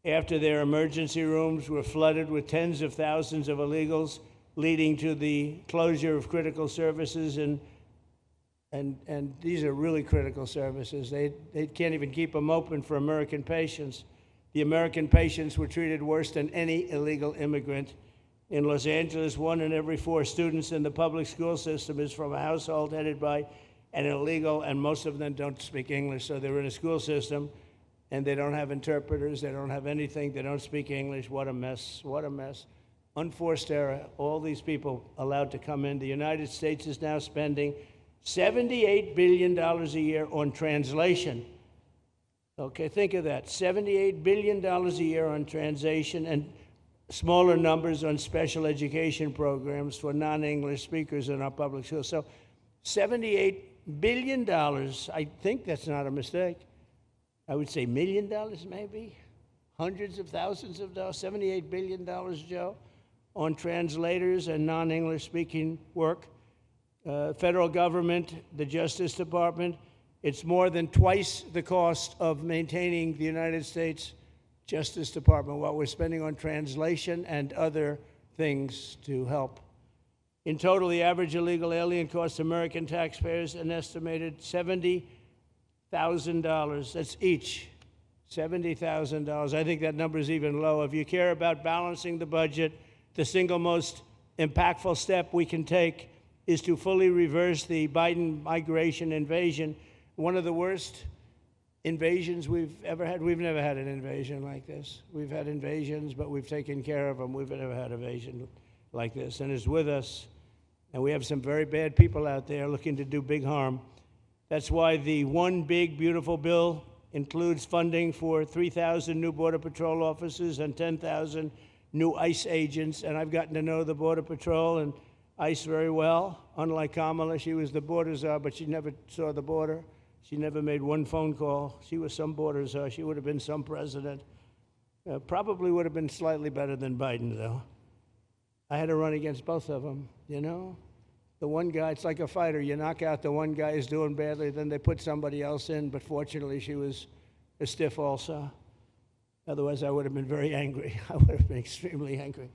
after their emergency rooms were flooded with tens of thousands of illegals, leading to the closure of critical services. And these are really critical services. They can't even keep them open for American patients. The American patients were treated worse than any illegal immigrant. In Los Angeles, 1 in every 4 students in the public school system is from a household headed by an illegal, and most of them don't speak English, so they're in a school system, and they don't have interpreters, they don't have anything, they don't speak English. What a mess, what a mess. Unforced error, all these people allowed to come in. The United States is now spending $78 billion a year on translation. Okay, think of that, $78 billion a year on translation, and smaller numbers on special education programs for non-English speakers in our public schools. So $78 billion, I think that's not a mistake. I would say $1 million maybe, hundreds of thousands of dollars, $78 billion, Joe, on translators and non-English speaking work. Federal government, the Justice Department, it's more than twice the cost of maintaining the United States Justice Department, what we're spending on translation and other things to help. In total, the average illegal alien costs American taxpayers an estimated $70,000. That's each, $70,000. I think that number is even low. If you care about balancing the budget, the single most impactful step we can take is to fully reverse the Biden migration invasion. One of the worst invasions we've ever had. We've never had an invasion like this. We've had invasions, but we've taken care of them. We've never had an invasion like this, and it's with us. And we have some very bad people out there looking to do big harm. That's why the One Big Beautiful Bill includes funding for 3,000 new Border Patrol officers and 10,000 new ICE agents. And I've gotten to know the Border Patrol and ICE very well. Unlike Kamala, she was the border czar, but she never saw the border. She never made one phone call. She was some border czar. She would have been some president. Probably would have been slightly better than Biden, though. I had to run against both of them, you know? The one guy, it's like a fighter. You knock out the one guy who's doing badly, then they put somebody else in, but fortunately she was a stiff also. Otherwise, I would have been very angry. I would have been extremely angry.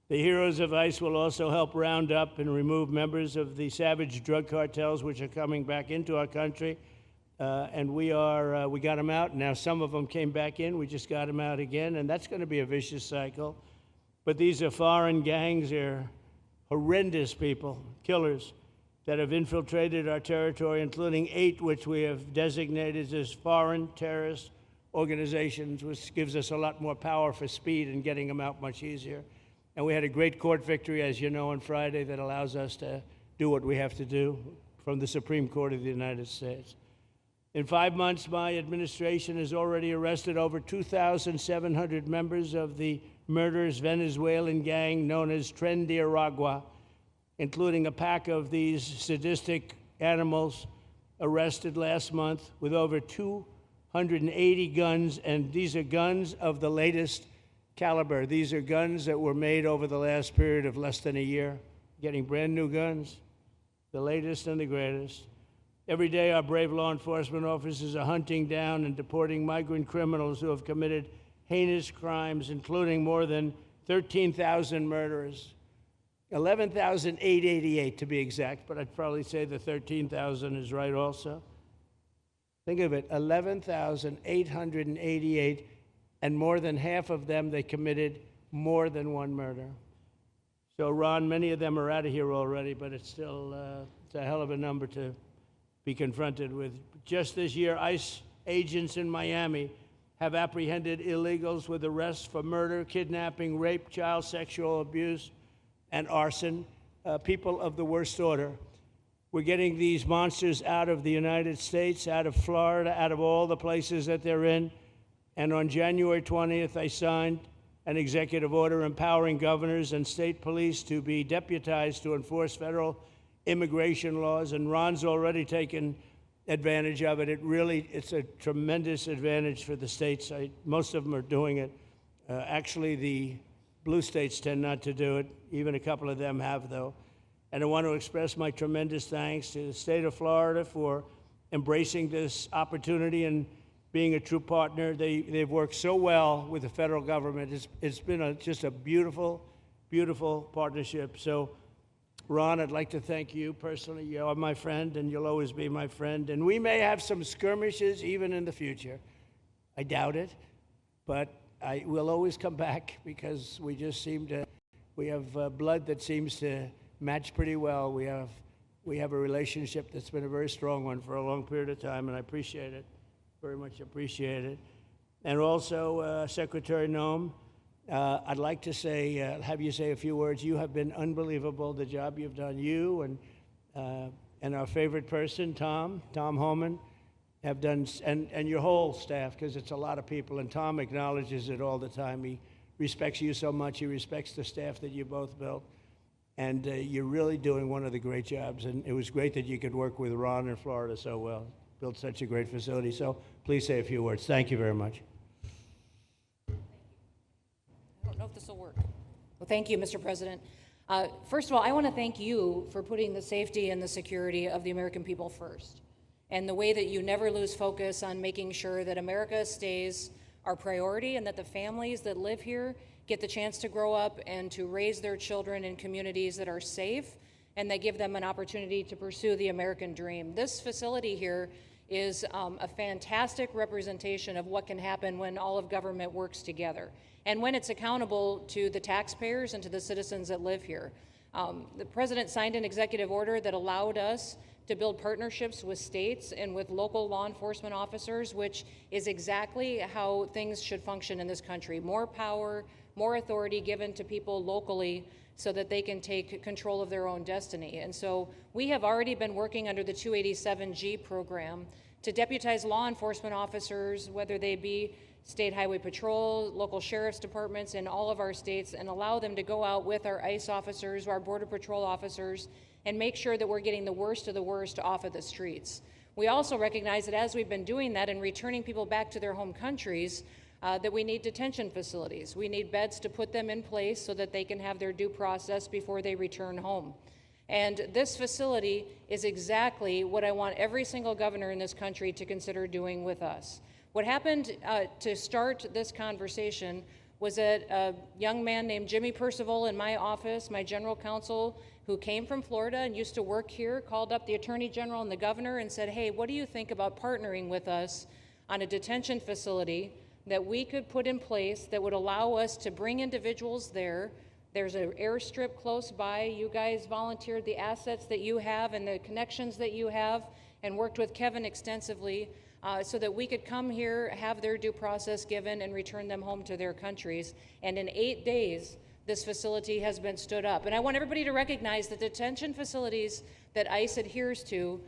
The heroes of ICE will also help round up and remove members of the savage drug cartels which are coming back into our country. And we got them out. Now some of them came back in. We just got them out again, and that's going to be a vicious cycle. But these are foreign gangs. They're horrendous people, killers, that have infiltrated our territory, including 8 which we have designated as foreign terrorist organizations, which gives us a lot more power for speed and getting them out much easier. And we had a great court victory, as you know, on Friday that allows us to do what we have to do from the Supreme Court of the United States. In 5 months, my administration has already arrested over 2,700 members of the murderous Venezuelan gang known as Tren de Aragua, including a pack of these sadistic animals arrested last month with over 280 guns, and these are guns of the latest caliber. These are guns that were made over the last period of less than a year, getting brand new guns. the latest and the greatest. Every day, our brave law enforcement officers are hunting down and deporting migrant criminals who have committed heinous crimes, including more than 13,000 murderers. 11,888 to be exact, but I'd probably say the 13,000 is right also. Think of it, 11,888, and more than half of them, they committed more than one murder. So, Ron, many of them are out of here already, but it's still it's a hell of a number to be confronted with. Just this year, ICE agents in Miami have apprehended illegals with arrests for murder, kidnapping, rape, child sexual abuse, and arson, people of the worst order. We're getting these monsters out of the United States, out of Florida, out of all the places that they're in. And on January 20th, I signed an executive order empowering governors and state police to be deputized to enforce federal immigration laws, and Ron's already taken advantage of it. It's a tremendous advantage for the states. Most of them are doing it. Actually, the blue states tend not to do it. Even a couple of them have, though. And I want to express my tremendous thanks to the state of Florida for embracing this opportunity and being a true partner. They've worked so well with the federal government. It's been just a beautiful, beautiful partnership. So, Ron, I'd like to thank you personally. You are my friend, and you'll always be my friend. And we may have some skirmishes even in the future. I doubt it, but I will always come back because we just we have blood that seems to match pretty well. We have a relationship that's been a very strong one for a long period of time, and I appreciate it, very much appreciate it. And also, Secretary Noem, I'd like to say, have you say a few words. You have been unbelievable, the job you've done. You and our favorite person, Tom Homan, have done, and your whole staff, because it's a lot of people, and Tom acknowledges it all the time. He respects you so much. He respects the staff that you both built. And you're really doing one of the great jobs. And it was great that you could work with Ron in Florida so well. Built such a great facility. So please say a few words. Thank you very much. I don't know if this will work. Well, thank you, Mr. President. First of all, I want to thank you for putting the safety and the security of the American people first, and the way that you never lose focus on making sure that America stays our priority and that the families that live here get the chance to grow up and to raise their children in communities that are safe and that give them an opportunity to pursue the American dream. This facility here is a fantastic representation of what can happen when all of government works together and when it's accountable to the taxpayers and to the citizens that live here. The President signed an executive order that allowed us to build partnerships with states and with local law enforcement officers, which is exactly how things should function in this country. More power, more authority given to people locally so that they can take control of their own destiny. And so we have already been working under the 287G program to deputize law enforcement officers, whether they be state highway patrol, local sheriff's departments in all of our states, and allow them to go out with our ICE officers, our border patrol officers, and make sure that we're getting the worst of the worst off of the streets. We also recognize that as we've been doing that and returning people back to their home countries, that we need detention facilities. We need beds to put them in place so that they can have their due process before they return home. And this facility is exactly what I want every single governor in this country to consider doing with us. What happened to start this conversation was that a young man named Jimmy Percival in my office, my general counsel, who came from Florida and used to work here, called up the Attorney General and the governor and said, hey, what do you think about partnering with us on a detention facility that we could put in place that would allow us to bring individuals there? There's an airstrip close by. You guys volunteered the assets that you have and the connections that you have and worked with Kevin extensively so that we could come here, have their due process given, and return them home to their countries. And in 8 days, this facility has been stood up. And I want everybody to recognize that detention facilities that ICE adheres to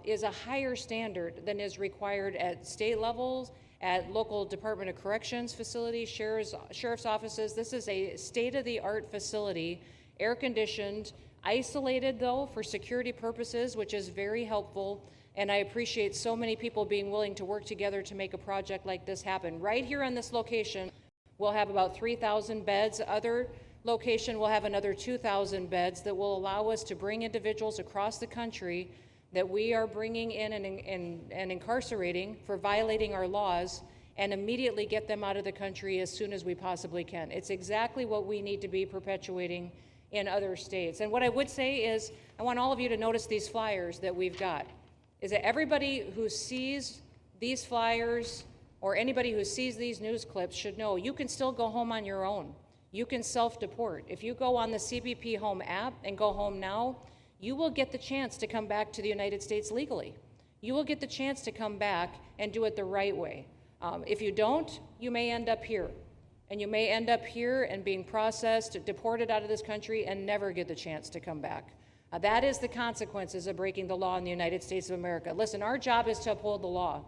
is a higher standard than is required at state levels, at local Department of Corrections facilities, sheriff's offices. This is a state-of-the-art facility, air-conditioned, isolated, though, for security purposes, which is very helpful. And I appreciate so many people being willing to work together to make a project like this happen. Right here on this location, we'll have about 3,000 beds. Other location will have another 2,000 beds that will allow us to bring individuals across the country that we are bringing in and incarcerating for violating our laws, and immediately get them out of the country as soon as we possibly can. It's exactly what we need to be perpetuating in other states. And what I would say is, I want all of you to notice these flyers that we've got, is that everybody who sees these flyers or anybody who sees these news clips should know you can still go home on your own. You can self-deport. If you go on the CBP Home app and go home now, you will get the chance to come back to the United States legally. You will get the chance to come back and do it the right way. If you don't, you may end up here. And you may end up here and being processed, deported out of this country, and never get the chance to come back. That is the consequences of breaking the law in the United States of America. Listen, our job is to uphold the law.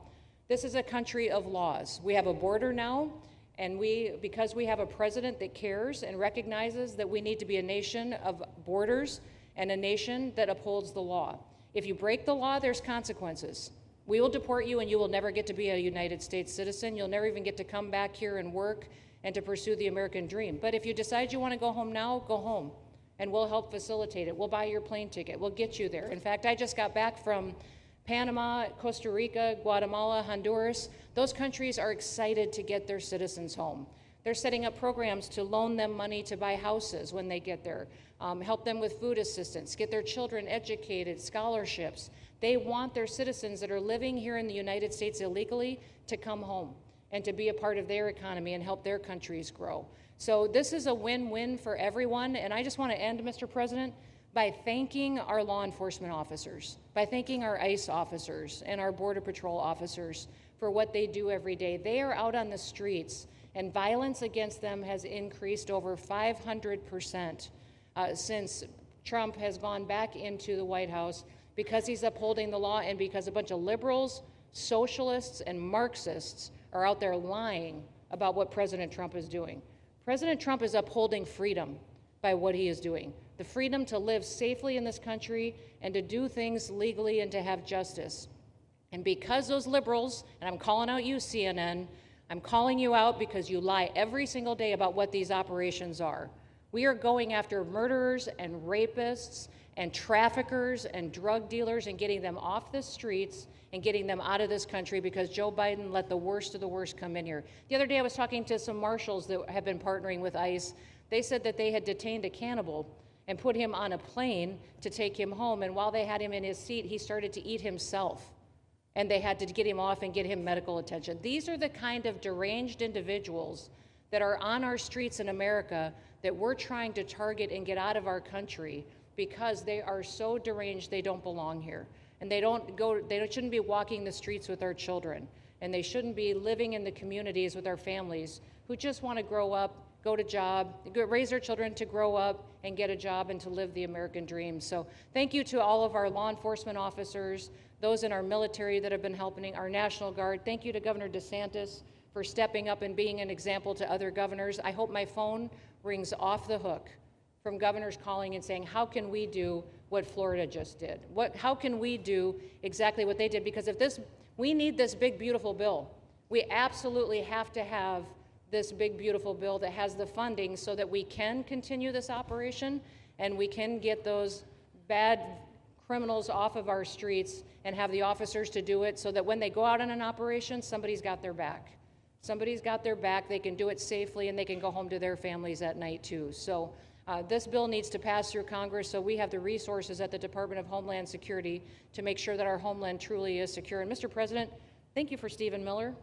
This is a country of laws. We have a border now, and because we have a president that cares and recognizes that we need to be a nation of borders and a nation that upholds the law. If you break the law, there's consequences. We will deport you, and you will never get to be a United States citizen. You'll never even get to come back here and work and to pursue the American dream. But if you decide you want to go home now, go home, and we'll help facilitate it. We'll buy your plane ticket. We'll get you there. In fact, I just got back from Panama, Costa Rica, Guatemala, Honduras. Those countries are excited to get their citizens home. They're setting up programs to loan them money to buy houses when they get there, help them with food assistance, get their children educated, scholarships. They want their citizens that are living here in the United States illegally to come home and to be a part of their economy and help their countries grow. So this is a win-win for everyone, and I just want to end, Mr. President, by thanking our law enforcement officers, by thanking our ICE officers and our Border Patrol officers for what they do every day. They are out on the streets, and violence against them has increased over 500% since Trump has gone back into the White House, because he's upholding the law and because a bunch of liberals, socialists, and Marxists are out there lying about what President Trump is doing. President Trump is upholding freedom by what he is doing. The freedom to live safely in this country and to do things legally and to have justice. And because those liberals, and I'm calling out you, CNN, I'm calling you out because you lie every single day about what these operations are. We are going after murderers and rapists and traffickers and drug dealers and getting them off the streets and getting them out of this country because Joe Biden let the worst of the worst come in here. The other day I was talking to some marshals that have been partnering with ICE. They said that they had detained a cannibal and put him on a plane to take him home, and while they had him in his seat, he started to eat himself, and they had to get him off and get him medical attention. These are the kind of deranged individuals that are on our streets in America that we're trying to target and get out of our country because they are so deranged they don't belong here. And they shouldn't be walking the streets with our children. And they shouldn't be living in the communities with our families who just want to grow up, go to job, raise their children to grow up and get a job and to live the American dream. So thank you to all of our law enforcement officers, those in our military that have been helping, our National Guard. Thank you to Governor DeSantis for stepping up and being an example to other governors. I hope my phone rings off the hook from governors calling and saying, how can we do what Florida just did? How can we do exactly what they did? Because we need this big, beautiful bill. We absolutely have to have this big, beautiful bill that has the funding so that we can continue this operation and we can get those bad criminals off of our streets and have the officers to do it so that when they go out on an operation, somebody's got their back. Somebody's got their back, they can do it safely, and they can go home to their families at night too. So this bill needs to pass through Congress so we have the resources at the Department of Homeland Security to make sure that our homeland truly is secure. And Mr. President, thank you for Stephen Miller.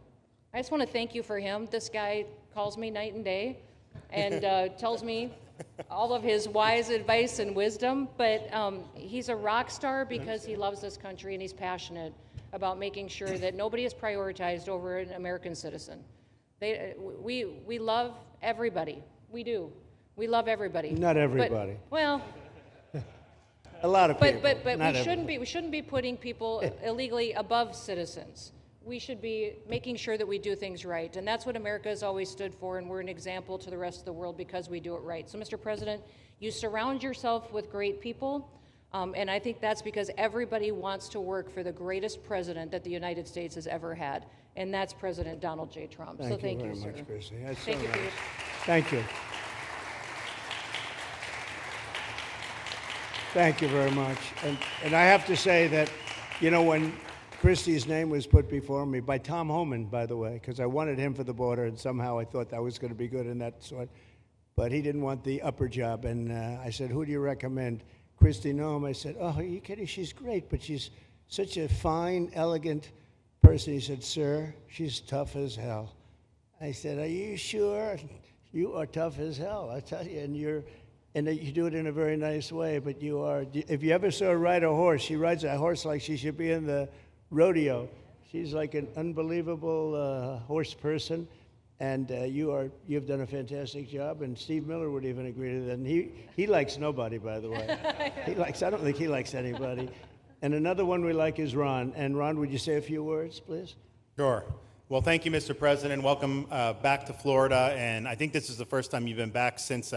I just want to thank you for him. This guy calls me night and day and tells me all of his wise advice and wisdom, but he's a rock star because he loves this country and he's passionate about making sure that nobody is prioritized over an American citizen. We love everybody. We do. We love everybody. Not everybody. But, a lot of people. But we shouldn't be putting people illegally above citizens. We should be making sure that we do things right. And that's what America has always stood for, and we're an example to the rest of the world because we do it right. So, Mr. President, you surround yourself with great people, and I think that's because everybody wants to work for the greatest president that the United States has ever had, and that's President Donald J. Trump. Thank you very much, Chrissy. Thank you. Thank you. Thank you very much. And I have to say that, you know, when Christie's name was put before me, by Tom Homan, by the way, because I wanted him for the border, and somehow I thought that was going to be good in that sort. But he didn't want the upper job. And I said, who do you recommend? Christie Noem. I said, oh, are you kidding? She's great, but she's such a fine, elegant person. He said, sir, she's tough as hell. I said, are you sure? You are tough as hell, I tell you. And you do it in a very nice way, but you are, if you ever saw her ride a horse, she rides a horse like she should be in the rodeo. She's like an unbelievable horse person, and you've done a fantastic job, and Steve Miller would even agree to that. And he likes nobody, by the way. I don't think he likes anybody. And another one we like is Ron. And Ron, would you say a few words, please? Sure. Well, thank you, Mr. President. Welcome back to Florida. And I think this is the first time you've been back since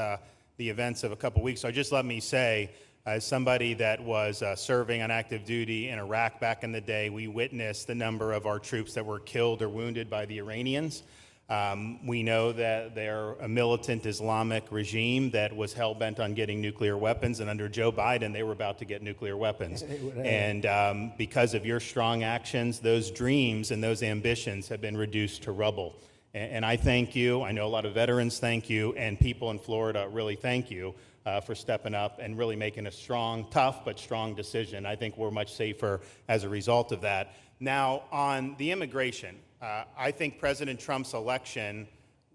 the events of a couple weeks. So just let me say, as somebody that was serving on active duty in Iraq back in the day, we witnessed the number of our troops that were killed or wounded by the Iranians. We know that they're a militant Islamic regime that was hell-bent on getting nuclear weapons, and under Joe Biden, they were about to get nuclear weapons. And because of your strong actions, those dreams and those ambitions have been reduced to rubble. And I thank you. I know a lot of veterans thank you, and people in Florida really thank you for stepping up and really making a strong, tough, but strong decision. I think we're much safer as a result of that. Now, on the immigration, I think President Trump's election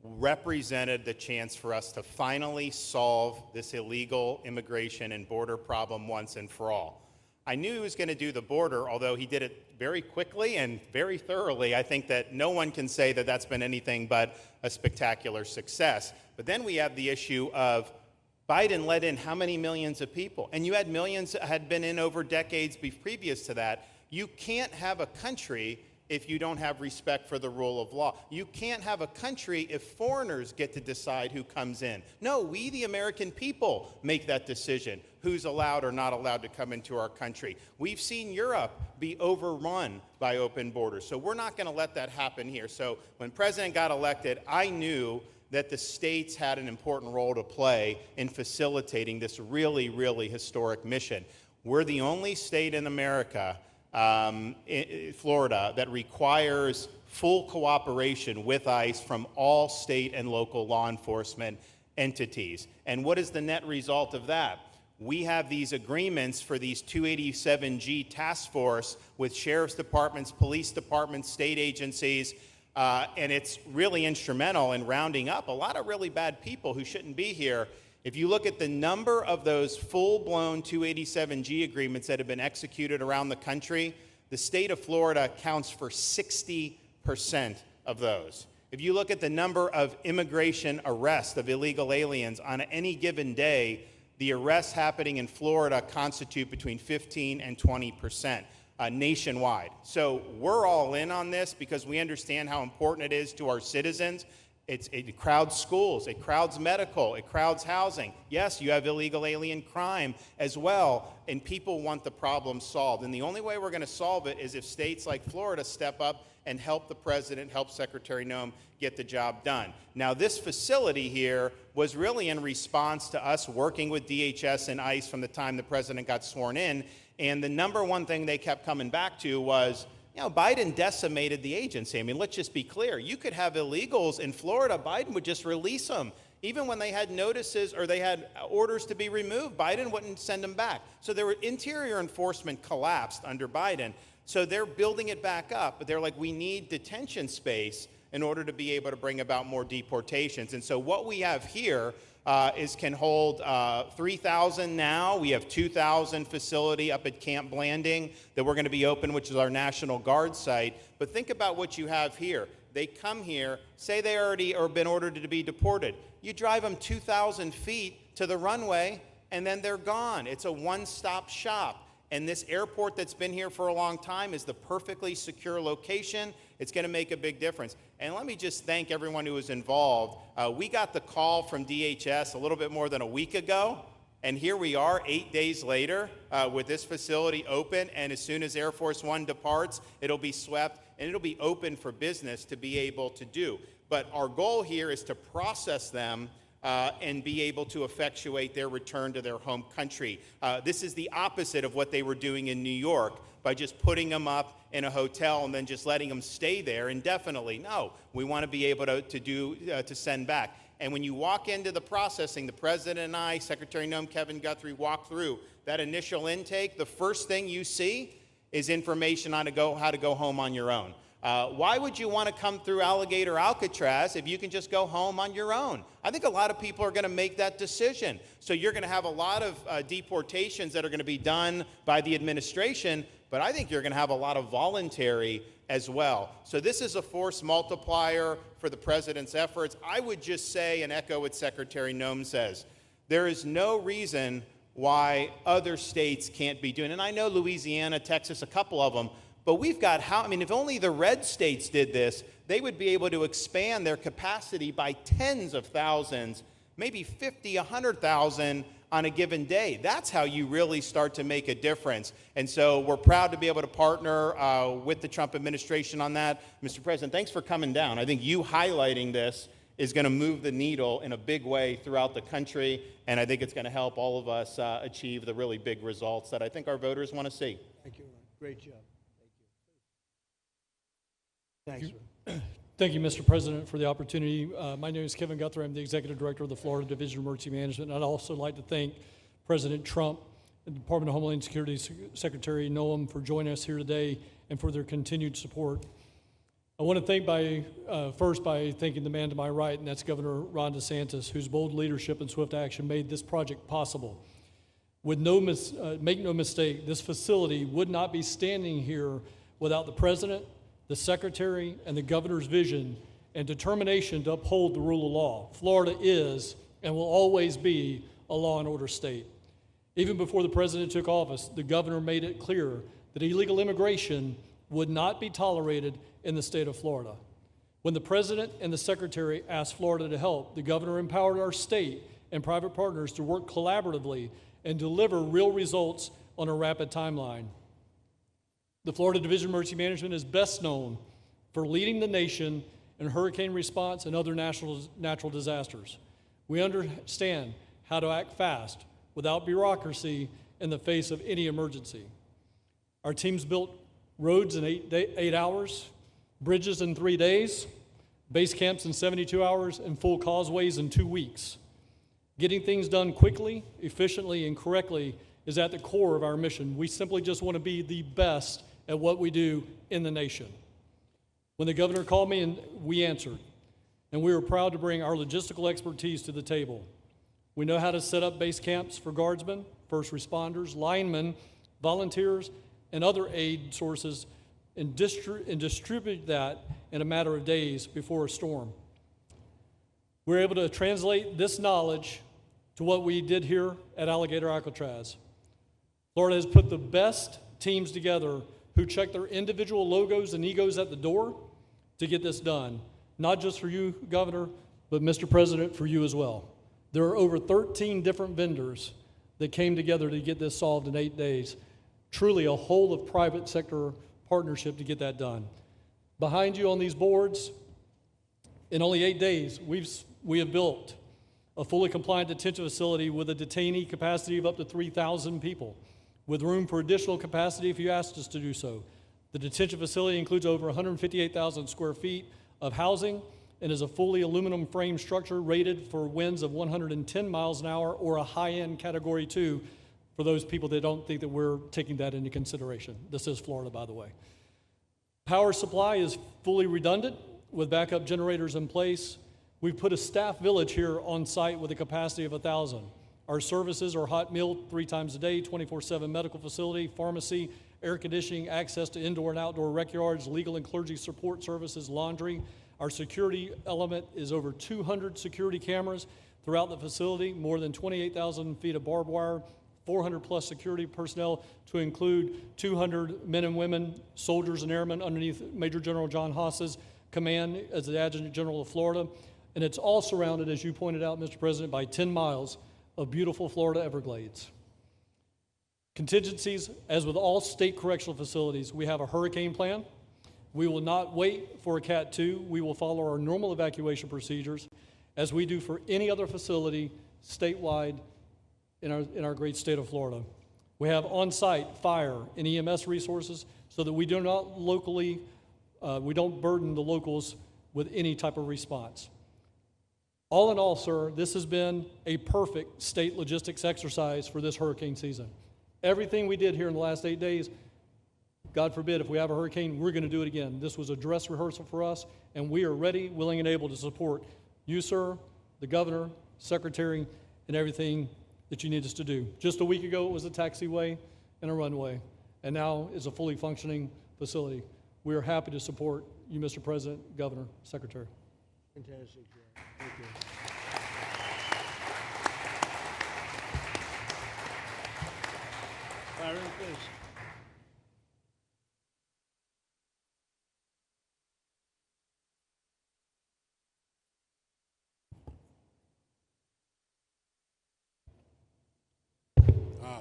represented the chance for us to finally solve this illegal immigration and border problem once and for all. I knew he was going to do the border, although he did it very quickly and very thoroughly. I think that no one can say that that's been anything but a spectacular success. But then we have the issue of Biden let in how many millions of people? And you had millions that had been in over decades previous to that. You can't have a country if you don't have respect for the rule of law. You can't have a country if foreigners get to decide who comes in. No, we, the American people, make that decision, who's allowed or not allowed to come into our country. We've seen Europe be overrun by open borders, so we're not going to let that happen here. So when the president got elected, I knew that the states had an important role to play in facilitating this really, really historic mission. We're the only state in America, Florida, that requires full cooperation with ICE from all state and local law enforcement entities. And what is the net result of that? We have these agreements for these 287G task force with sheriff's departments, police departments, state agencies, and it's really instrumental in rounding up a lot of really bad people who shouldn't be here. If you look at the number of those full-blown 287G agreements that have been executed around the country, the state of Florida accounts for 60% of those. If you look at the number of immigration arrests of illegal aliens on any given day, the arrests happening in Florida constitute between 15 and 20%. Nationwide. So we're all in on this because we understand how important it is to our citizens. It crowds schools, it crowds medical, it crowds housing. Yes, you have illegal alien crime as well, and people want the problem solved. And the only way we're going to solve it is if states like Florida step up and help the president, help Secretary Noem get the job done. Now, this facility here was really in response to us working with DHS and ICE from the time the president got sworn in. And the number one thing they kept coming back to was, you know, Biden decimated the agency. I mean, let's just be clear. You could have illegals in Florida. Biden would just release them. Even when they had notices or they had orders to be removed, Biden wouldn't send them back. So their interior enforcement collapsed under Biden. So they're building it back up. But they're like, we need detention space in order to be able to bring about more deportations. And so what we have here can hold 3,000 now. We have 2,000 facility up at Camp Blanding that we're going to be open, which is our National Guard site. But think about what you have here. They come here, say they already or been ordered to be deported. You drive them 2,000 feet to the runway, and then they're gone. It's a one-stop shop. And this airport that's been here for a long time is the perfectly secure location. It's going to make a big difference. And let me just thank everyone who was involved. We got the call from DHS a little bit more than a week ago, and here we are 8 days later with this facility open, and as soon as Air Force One departs, it'll be swept, and it'll be open for business to be able to do. But our goal here is to process them and be able to effectuate their return to their home country. This is the opposite of what they were doing in New York by just putting them up in a hotel and then just letting them stay there indefinitely. No, we want to be able to send back. And when you walk into the processing, the President and I, Secretary Noem, Kevin Guthrie, walk through that initial intake, the first thing you see is information on how to go home on your own. Why would you want to come through Alligator Alcatraz if you can just go home on your own? I think a lot of people are going to make that decision. So you're going to have a lot of deportations that are going to be done by the administration, but I think you're going to have a lot of voluntary as well. So this is a force multiplier for the President's efforts. I would just say and echo what Secretary Noem says. There is no reason why other states can't be doing it. And I know Louisiana, Texas, a couple of them, but we've got if only the red states did this, they would be able to expand their capacity by tens of thousands, maybe 50, 100,000 on a given day. That's how you really start to make a difference. And so we're proud to be able to partner with the Trump administration on that. Mr. President, thanks for coming down. I think you highlighting this is going to move the needle in a big way throughout the country, and I think it's going to help all of us achieve the really big results that I think our voters want to see. Thank you, Ron. Great job. Thank you. Thanks, Ron. Thank you, Mr. President, for the opportunity. My name is Kevin Guthrie. I'm the Executive Director of the Florida Division of Emergency Management. And I'd also like to thank President Trump and the Department of Homeland Security Secretary Noem for joining us here today and for their continued support. I want to thank first by thanking the man to my right, and that's Governor Ron DeSantis, whose bold leadership and swift action made this project possible. Make no mistake, this facility would not be standing here without the President, the Secretary, and the Governor's vision and determination to uphold the rule of law. Florida is and will always be a law and order state. Even before the President took office, the Governor made it clear that illegal immigration would not be tolerated in the state of Florida. When the President and the Secretary asked Florida to help, the Governor empowered our state and private partners to work collaboratively and deliver real results on a rapid timeline. The Florida Division of Emergency Management is best known for leading the nation in hurricane response and other natural disasters. We understand how to act fast without bureaucracy in the face of any emergency. Our teams built roads in 8 hours, bridges in 3 days, base camps in 72 hours, and full causeways in 2 weeks. Getting things done quickly, efficiently, and correctly is at the core of our mission. We simply just want to be the best at what we do in the nation. When the Governor called me, and we answered, and we were proud to bring our logistical expertise to the table. We know how to set up base camps for guardsmen, first responders, linemen, volunteers, and other aid sources, and distribute that in a matter of days before a storm. We're able to translate this knowledge to what we did here at Alligator Alcatraz. Florida has put the best teams together who check their individual logos and egos at the door to get this done. Not just for you, Governor, but Mr. President, for you as well. There are over 13 different vendors that came together to get this solved in 8 days. Truly a whole of private sector partnership to get that done. Behind you on these boards, in only 8 days, we have built a fully compliant detention facility with a detainee capacity of up to 3,000 people, with room for additional capacity if you asked us to do so. The detention facility includes over 158,000 square feet of housing and is a fully aluminum frame structure rated for winds of 110 miles an hour or a high-end Category 2 for those people that don't think that we're taking that into consideration. This is Florida, by the way. Power supply is fully redundant with backup generators in place. We've put a staff village here on site with a capacity of 1,000. Our services are hot meal 3 times a day, 24/7 medical facility, pharmacy, air conditioning, access to indoor and outdoor rec yards, legal and clergy support services, laundry. Our security element is over 200 security cameras throughout the facility, more than 28,000 feet of barbed wire, 400 plus security personnel to include 200 men and women, soldiers and airmen underneath Major General John Haas's command as the Adjutant General of Florida. And it's all surrounded, as you pointed out, Mr. President, by 10 miles of beautiful Florida Everglades. Contingencies, as with all state correctional facilities, we have a hurricane plan. We will not wait for a Cat 2. We will follow our normal evacuation procedures. as we do for any other facility statewide in our great state of Florida. We have on-site fire and EMS resources so that we do not we don't burden the locals with any type of response. All in all, sir, this has been a perfect state logistics exercise for this hurricane season. Everything we did here in the last 8 days, God forbid, if we have a hurricane, we're going to do it again. This was a dress rehearsal for us, and we are ready, willing, and able to support you, sir, the governor, secretary, and everything that you need us to do. Just a week ago, it was a taxiway and a runway, and now it's a fully functioning facility. We are happy to support you, Mr. President, Governor, Secretary. Fantastic. Thank you. Byron, please.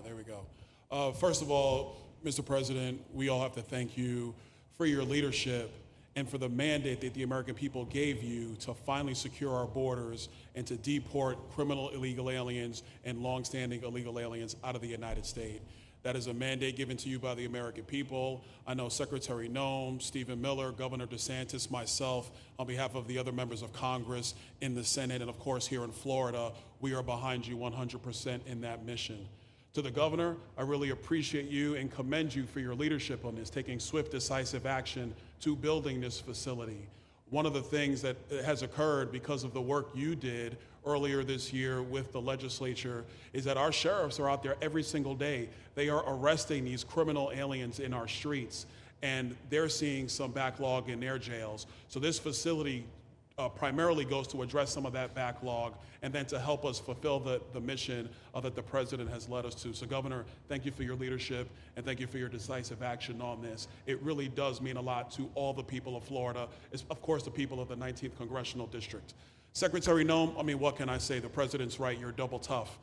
There we go. First of all, Mr. President, we all have to thank you for your leadership and for the mandate that the American people gave you to finally secure our borders and to deport criminal illegal aliens and longstanding illegal aliens out of the United States. That is a mandate given to you by the American people. I know Secretary Noem, Stephen Miller, Governor DeSantis, myself, on behalf of the other members of Congress in the Senate, and of course here in Florida, we are behind you 100% in that mission. To the governor, I really appreciate you and commend you for your leadership on this, taking swift, decisive action to building this facility. One of the things that has occurred because of the work you did earlier this year with the legislature is that our sheriffs are out there every single day. They are arresting these criminal aliens in our streets, and they're seeing some backlog in their jails. So this facility primarily goes to address some of that backlog and then to help us fulfill the mission that the president has led us to. So Governor, thank you for your leadership and thank you for your decisive action on this. It really does mean a lot to all the people of Florida, of course the people of the 19th Congressional District. Secretary Noem, I mean, what can I say? The president's right, you're double tough.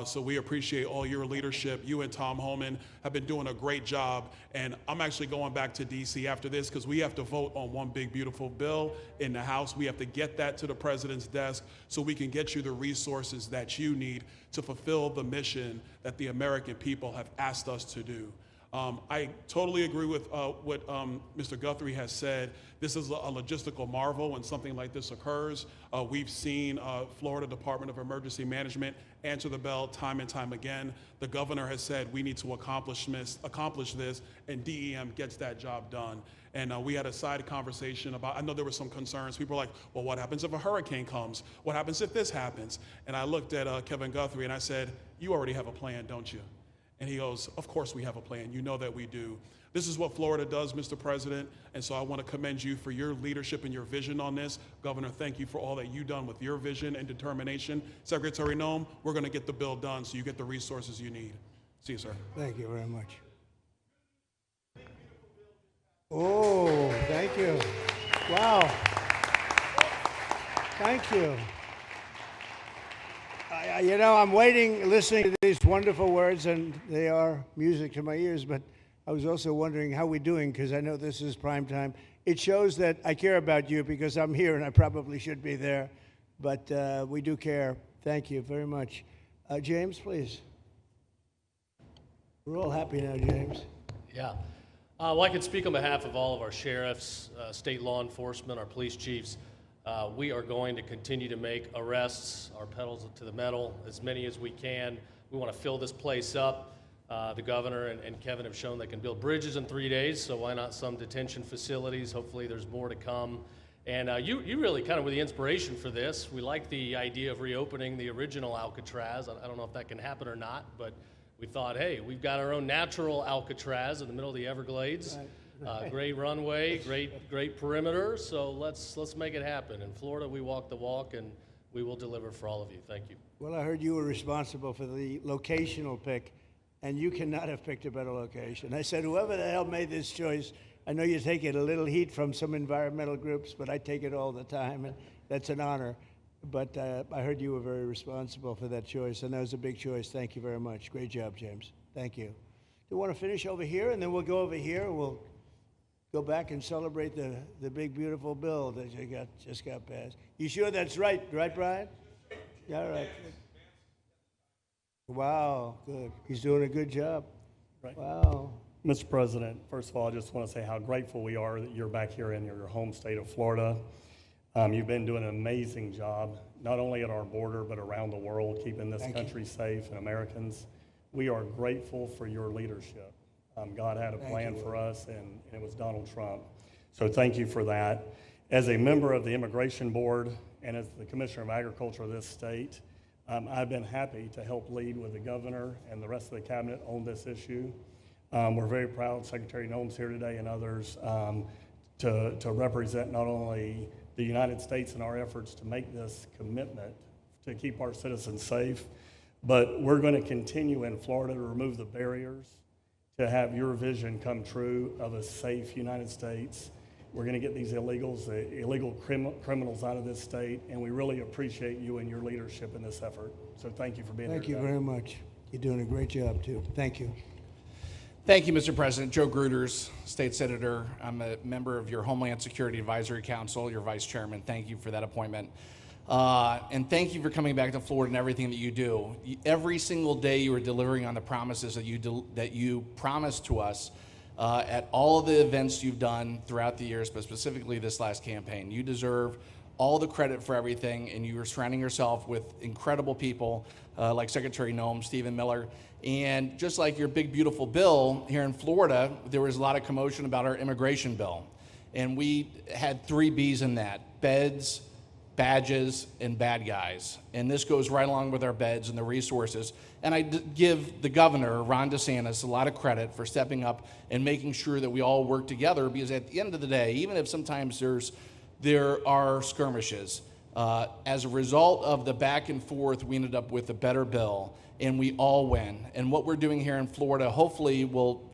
So we appreciate all your leadership. You and Tom Homan have been doing a great job. And I'm actually going back to DC after this because we have to vote on one big, beautiful bill in the House. We have to get that to the president's desk so we can get you the resources that you need to fulfill the mission that the American people have asked us to do. I totally agree with what Mr. Guthrie has said. This is a logistical marvel when something like this occurs. We've seen Florida Department of Emergency Management answer the bell time and time again. The governor has said we need to accomplish this, and DEM gets that job done. And we had a side conversation about, I know there were some concerns. People were like, well, what happens if a hurricane comes? What happens if this happens? And I looked at Kevin Guthrie and I said, you already have a plan, don't you? And he goes, of course we have a plan. You know that we do. This is what Florida does, Mr. President, and so I want to commend you for your leadership and your vision on this. Governor, thank you for all that you've done with your vision and determination. Secretary Noem, we're going to get the bill done so you get the resources you need. See you, sir. Thank you very much. Oh, thank you. Wow. Thank you. You know, I'm waiting, listening to these wonderful words, and they are music to my ears, but I was also wondering how we're doing, because I know this is prime time. It shows that I care about you, because I'm here, and I probably should be there, but we do care. Thank you very much. James, please. We're all happy now, James. Yeah. Well, I can speak on behalf of all of our sheriffs, state law enforcement, our police chiefs. We are going to continue to make arrests, our pedals to the metal, as many as we can. We want to fill this place up. The governor and Kevin have shown they can build bridges in 3 days, so why not some detention facilities? Hopefully there's more to come. And you really kind of were the inspiration for this. We like the idea of reopening the original Alcatraz. I don't know if that can happen or not, but we thought, hey, we've got our own natural Alcatraz in the middle of the Everglades. Right. Great runway, great perimeter, so let's make it happen. In Florida, we walk the walk, and we will deliver for all of you. Thank you. Well, I heard you were responsible for the locational pick, and you cannot have picked a better location. I said, whoever the hell made this choice, I know you're taking a little heat from some environmental groups, but I take it all the time, and that's an honor. But I heard you were very responsible for that choice, and that was a big choice. Thank you very much. Great job, James. Thank you. Do you want to finish over here, and then we'll go over here? go back and celebrate the big, beautiful bill that you just got passed. You sure that's right, Brian? Yeah, all right. Wow, good. He's doing a good job. Right. Wow. Mr. President, first of all, I just want to say how grateful we are that you're back here in your home state of Florida. You've been doing an amazing job, not only at our border, but around the world, keeping this country safe and Americans. We are grateful for your leadership. God had a plan for us, and it was Donald Trump. So thank you for that. As a member of the Immigration Board and as the Commissioner of Agriculture of this state, I've been happy to help lead with the governor and the rest of the cabinet on this issue. We're very proud, Secretary Noem's here today and others, to represent not only the United States in our efforts to make this commitment to keep our citizens safe, but we're going to continue in Florida to remove the barriers to have your vision come true of a safe United States. We're going to get these illegal criminals out of this state, and we really appreciate you and your leadership in this effort. So thank you for being here today. Thank you very much. You're doing a great job, too. Thank you. Thank you, Mr. President. Joe Gruters, State Senator. I'm a member of your Homeland Security Advisory Council, your Vice Chairman. Thank you for that appointment. And thank you for coming back to Florida and everything that you do. Every single day you are delivering on the promises that you promised to us at all of the events you've done throughout the years, but specifically this last campaign. You deserve all the credit for everything, and you are surrounding yourself with incredible people like Secretary Noem, Stephen Miller, and just like your big, beautiful bill here in Florida, there was a lot of commotion about our immigration bill. And we had 3 B's in that: beds, badges, and bad guys. And this goes right along with our beds and the resources. And I give the governor, Ron DeSantis, a lot of credit for stepping up and making sure that we all work together, because at the end of the day, even if sometimes there are skirmishes, as a result of the back and forth, we ended up with a better bill, and we all win. And what we're doing here in Florida hopefully will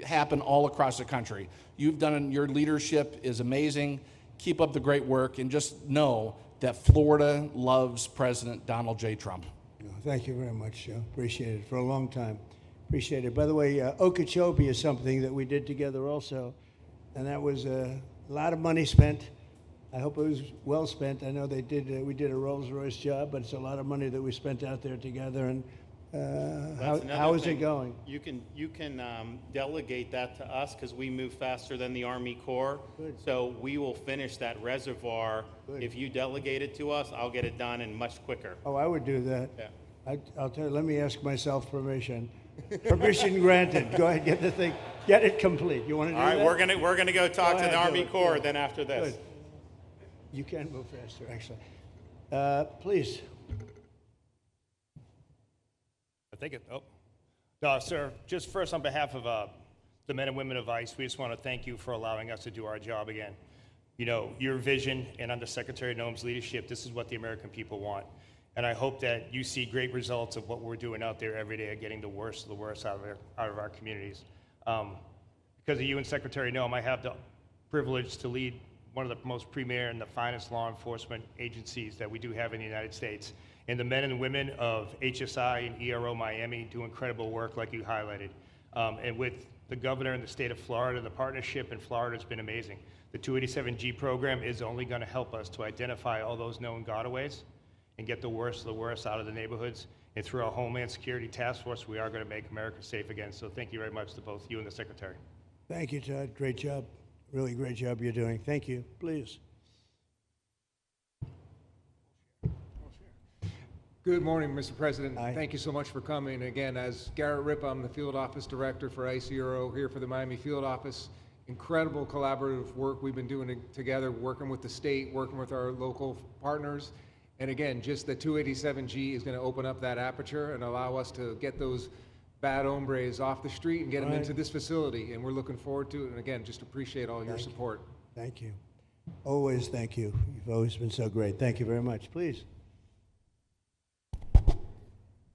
happen all across the country. Your leadership is amazing. Keep up the great work, and just know that Florida loves President Donald J. Trump. Thank you very much, Joe. Appreciate it for a long time. Appreciate it. By the way, Okeechobee is something that we did together also, and that was a lot of money spent. I hope it was well spent. I know we did a Rolls-Royce job, but it's a lot of money that we spent out there together. And how is it going? You can delegate that to us, because we move faster than the Army Corps. Good. So we will finish that reservoir. Good. If you delegate it to us, I'll get it done and much quicker. Oh, I would do that. Yeah. I'll tell you. Let me ask myself permission. Permission granted. Go ahead, get the thing, get it complete. You want to do that? All right, we're gonna go talk to the Army Corps. Then after this. Good. You can move faster, actually. Please. No, sir, just first on behalf of the men and women of ICE, we just want to thank you for allowing us to do our job again. You know, your vision and under Secretary Noem's leadership, this is what the American people want. And I hope that you see great results of what we're doing out there every day of getting the worst of the worst out of our communities. Because of you and Secretary Noem, I have the privilege to lead one of the most premier and the finest law enforcement agencies that we do have in the United States. And the men and women of HSI and ERO Miami do incredible work like you highlighted. And with the governor in the state of Florida, the partnership in Florida has been amazing. The 287G program is only going to help us to identify all those known gotaways and get the worst of the worst out of the neighborhoods. And through our Homeland Security Task Force, we are going to make America safe again. So thank you very much to both you and the Secretary. Thank you, Todd. Great job. Really great job you're doing. Thank you. Please. Good morning, Mr. President. Thank you so much for coming. Again, as Garrett Ripp, I'm the Field Office Director for ICRO here for the Miami Field Office. Incredible collaborative work we've been doing together, working with the state, working with our local partners. And again, just the 287G is going to open up that aperture and allow us to get those bad hombres off the street and get them into this facility. And we're looking forward to it. And again, just appreciate all your support. Thank you. Always thank you. You've always been so great. Thank you very much. Please.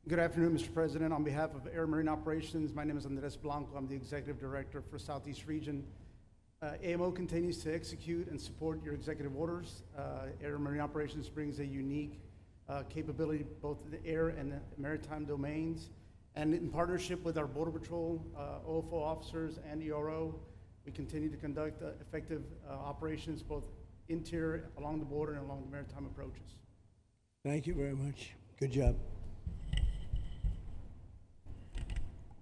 Good afternoon, Mr. President. On behalf of Air Marine Operations, my name is Andres Blanco. I'm the Executive Director for Southeast Region. AMO continues to execute and support your executive orders. Air Marine Operations brings a unique capability both in the air and the maritime domains. And in partnership with our Border Patrol, OFO officers, and ERO, We continue to conduct effective operations both interior, along the border, and along the maritime approaches. Thank you very much. Good job.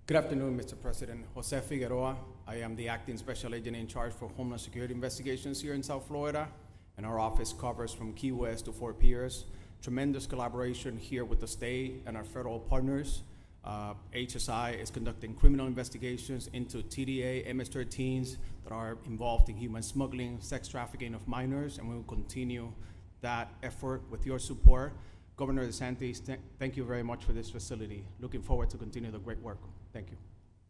Good afternoon, Mr. President. Jose Figueroa. I am the acting special agent in charge for Homeland Security investigations here in South Florida, and our office covers from Key West to Fort Pierce. Tremendous collaboration here with the state and our federal partners. HSI is conducting criminal investigations into TDA, MS-13s that are involved in human smuggling, sex trafficking of minors, and we will continue that effort with your support. Governor DeSantis, thank you very much for this facility. Looking forward to continue the great work. Thank you.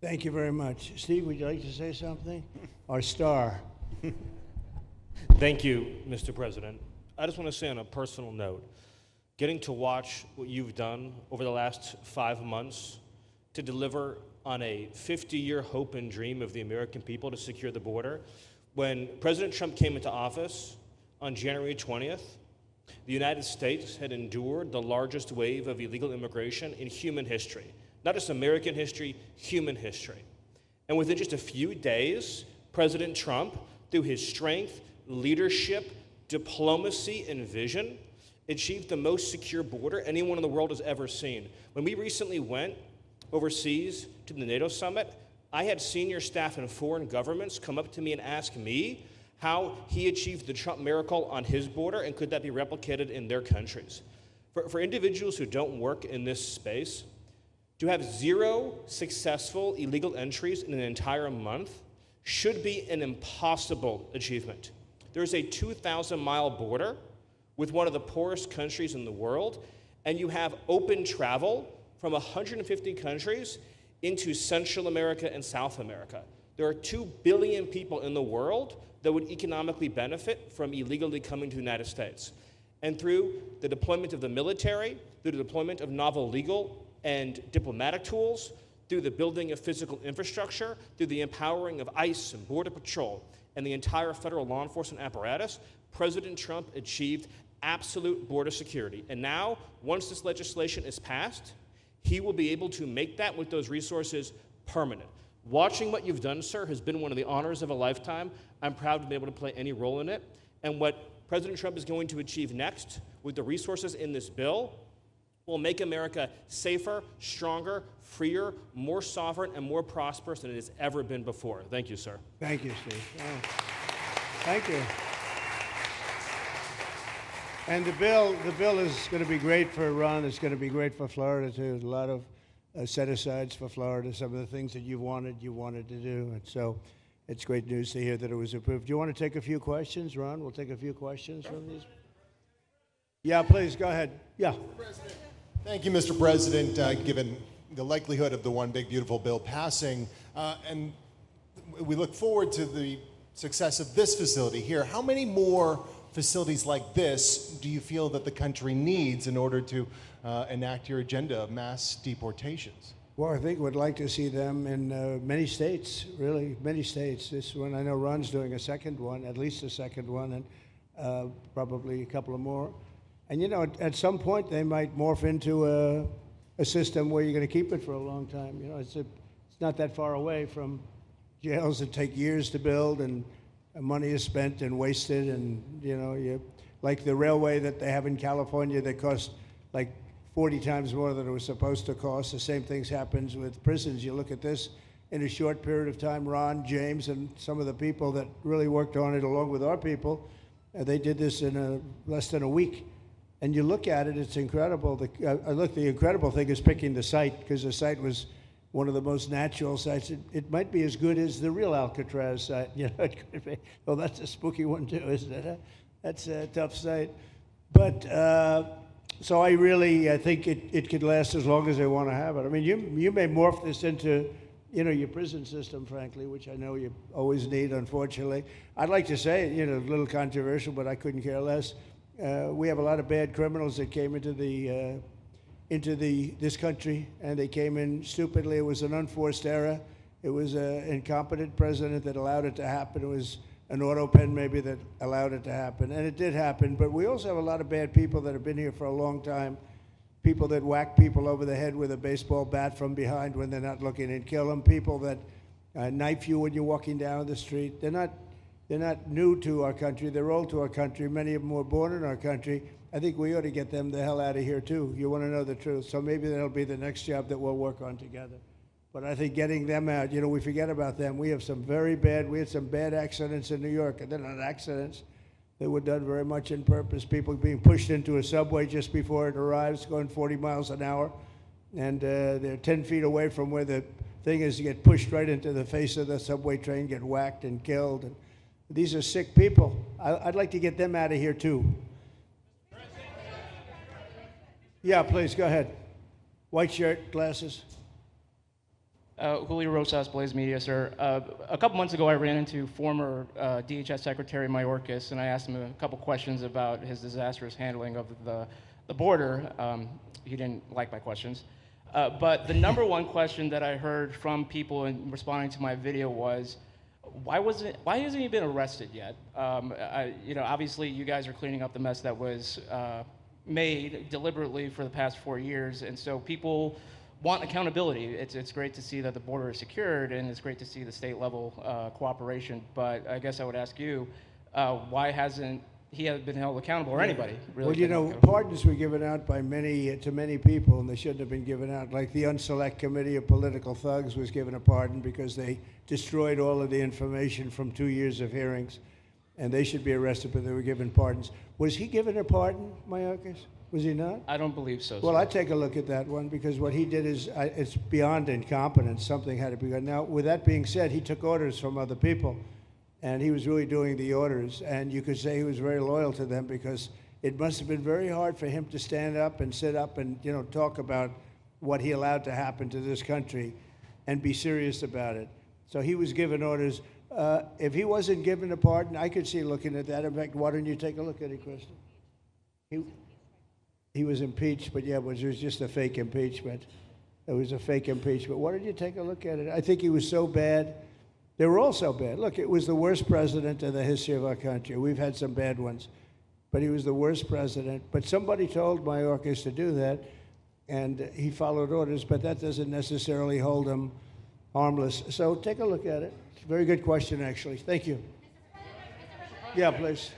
Thank you very much. Steve, would you like to say something? Our star. Thank you, Mr. President. I just want to say on a personal note, getting to watch what you've done over the last 5 months to deliver on a 50-year hope and dream of the American people to secure the border. When President Trump came into office on January 20th, the United States had endured the largest wave of illegal immigration in human history. Not just American history, human history. And within just a few days, President Trump, through his strength, leadership, diplomacy, and vision, achieved the most secure border anyone in the world has ever seen. When we recently went overseas to the NATO summit, I had senior staff in foreign governments come up to me and ask me how he achieved the Trump miracle on his border and could that be replicated in their countries. For individuals who don't work in this space, to have 0 successful illegal entries in an entire month should be an impossible achievement. There's a 2,000-mile border with one of the poorest countries in the world, and you have open travel from 150 countries into Central America and South America. There are 2 billion people in the world that would economically benefit from illegally coming to the United States. And through the deployment of the military, through the deployment of novel legal and diplomatic tools, through the building of physical infrastructure, through the empowering of ICE and Border Patrol, and the entire federal law enforcement apparatus, President Trump achieved absolute border security. And now, once this legislation is passed, he will be able to make that with those resources permanent. Watching what you've done, sir, has been one of the honors of a lifetime. I'm proud to be able to play any role in it. And what President Trump is going to achieve next with the resources in this bill will make America safer, stronger, freer, more sovereign, and more prosperous than it has ever been before. Thank you, sir. Thank you, Steve. Oh. Thank you. And the bill is going to be great for Ron. It's going to be great for Florida, too. A lot of set-asides for Florida, some of the things that you wanted to do. And so it's great news to hear that it was approved. Do you want to take a few questions, Ron? We'll take a few questions from these. Yeah, please, go ahead. Yeah. Thank you, Mr. President. Given the likelihood of the One Big Beautiful Bill passing, and we look forward to the success of this facility here, how many more facilities like this do you feel that the country needs in order to enact your agenda of mass deportations? Well, I think we'd like to see them in many states, really, many states. This one, I know Ron's doing a second one, at least a second one, and probably a couple of more. And, you know, at some point, they might morph into a system where you're going to keep it for a long time. You know, it's not that far away from jails that take years to build, and money is spent and wasted. And, you know, like the railway that they have in California that costs like 40 times more than it was supposed to cost. The same things happens with prisons. You look at this in a short period of time, Ron, James, and some of the people that really worked on it along with our people, they did this in less than a week. And you look at it, it's incredible. The incredible thing is picking the site, because the site was one of the most natural sites. It might be as good as the real Alcatraz site. You know, it could be. Well, that's a spooky one too, isn't it? That's a tough site. But so I think it could last as long as they want to have it. I mean, you may morph this into, you know, your prison system, frankly, which I know you always need, unfortunately. I'd like to say, you know, a little controversial, but I couldn't care less. We have a lot of bad criminals that came into this country, and they came in stupidly. It was an unforced error. It was an incompetent president that allowed it to happen. It was an auto pen maybe that allowed it to happen, and it did happen. But we also have a lot of bad people that have been here for a long time, people that whack people over the head with a baseball bat from behind when they're not looking and kill them, people that knife you when you're walking down the street. They're not new to our country. They're old to our country. Many of them were born in our country. I think we ought to get them the hell out of here too. You want to know the truth. So maybe that'll be the next job that we'll work on together. But I think getting them out, we forget about them. We had some bad accidents in New York, and they're not accidents. They were done very much on purpose. People being pushed into a subway just before it arrives, going 40 miles an hour. And they're 10 feet away from where the thing is, to get pushed right into the face of the subway train, get whacked and killed. And these are sick people. I'd like to get them out of here too. Yeah, please, go ahead. White shirt, glasses. Julio Rosas, Blaze Media, sir. A couple months ago, I ran into former DHS Secretary Mayorkas, and I asked him a couple questions about his disastrous handling of the border. He didn't like my questions. But the number one question that I heard from people in responding to my video was, why hasn't he been arrested yet? Obviously, you guys are cleaning up the mess that was made deliberately for the past 4 years, and so people want accountability. It's great to see that the border is secured, and it's great to see the state level cooperation. But I guess I would ask you, why hasn't he been held accountable, or anybody really? Well, pardons were given out by to many people, and they shouldn't have been given out. Like the Unselect Committee of Political Thugs was given a pardon because they destroyed all of the information from 2 years of hearings, and they should be arrested, but they were given pardons. Was he given a pardon, Mayorkas? Was he not? I don't believe so. Well, sir. I'd take a look at that one, because what he did is it's beyond incompetence. Something had to be done. Now, with that being said, he took orders from other people, and he was really doing the orders. And you could say he was very loyal to them, because it must have been very hard for him to stand up and sit up and talk about what he allowed to happen to this country and be serious about it. So he was given orders. If he wasn't given a pardon, I could see looking at that. In fact, why don't you take a look at it, Kristen? He was impeached, but yeah, it was just a fake impeachment. It was a fake impeachment. Why don't you take a look at it? I think he was so bad. They were all so bad. Look, it was the worst president in the history of our country. We've had some bad ones, but he was the worst president. But somebody told Mayorkas to do that, and he followed orders, but that doesn't necessarily hold him harmless. So take a look at it. It's a very good question, actually. Thank you. Yeah, please.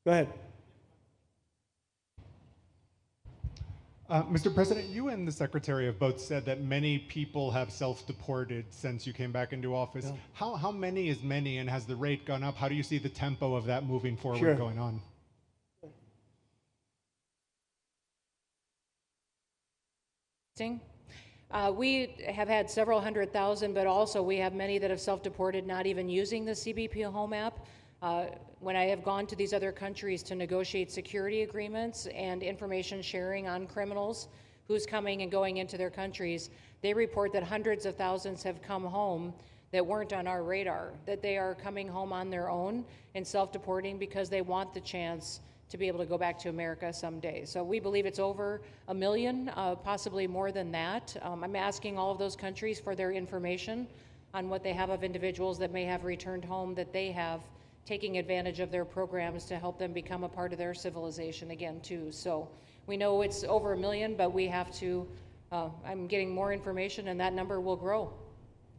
Go ahead. Mr. President, you and the Secretary have both said that many people have self-deported since you came back into office. Yeah. How many is many, and has the rate gone up? How do you see the tempo of that moving forward going on? We have had several 100,000, but also we have many that have self-deported, not even using the CBP Home app. When I have gone to these other countries to negotiate security agreements and information sharing on criminals, who's coming and going into their countries, they report that hundreds of thousands have come home that weren't on our radar, that they are coming home on their own and self-deporting because they want the chance to be able to go back to America someday. So we believe it's over 1 million, possibly more than that. I'm asking all of those countries for their information on what they have of individuals that may have returned home, that they have taking advantage of their programs to help them become a part of their civilization again too. So we know it's over 1 million, but we have to, I'm getting more information, and that number will grow.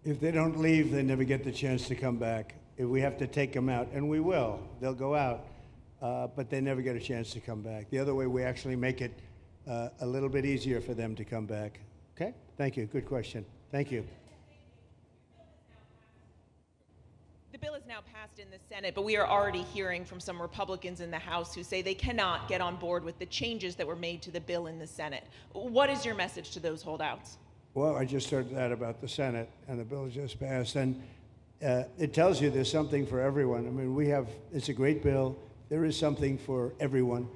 If they don't leave, they never get the chance to come back. If we have to take them out, and we will, they'll go out, but they never get a chance to come back. The other way, we actually make it a little bit easier for them to come back. Okay? Thank you. Good question. Thank you. The bill is now passed in the Senate, but we are already hearing from some Republicans in the House who say they cannot get on board with the changes that were made to the bill in the Senate. What is your message to those holdouts? Well, I just heard that about the Senate, and the bill just passed, and it tells you there's something for everyone. I mean, it's a great bill. There is something for everyone,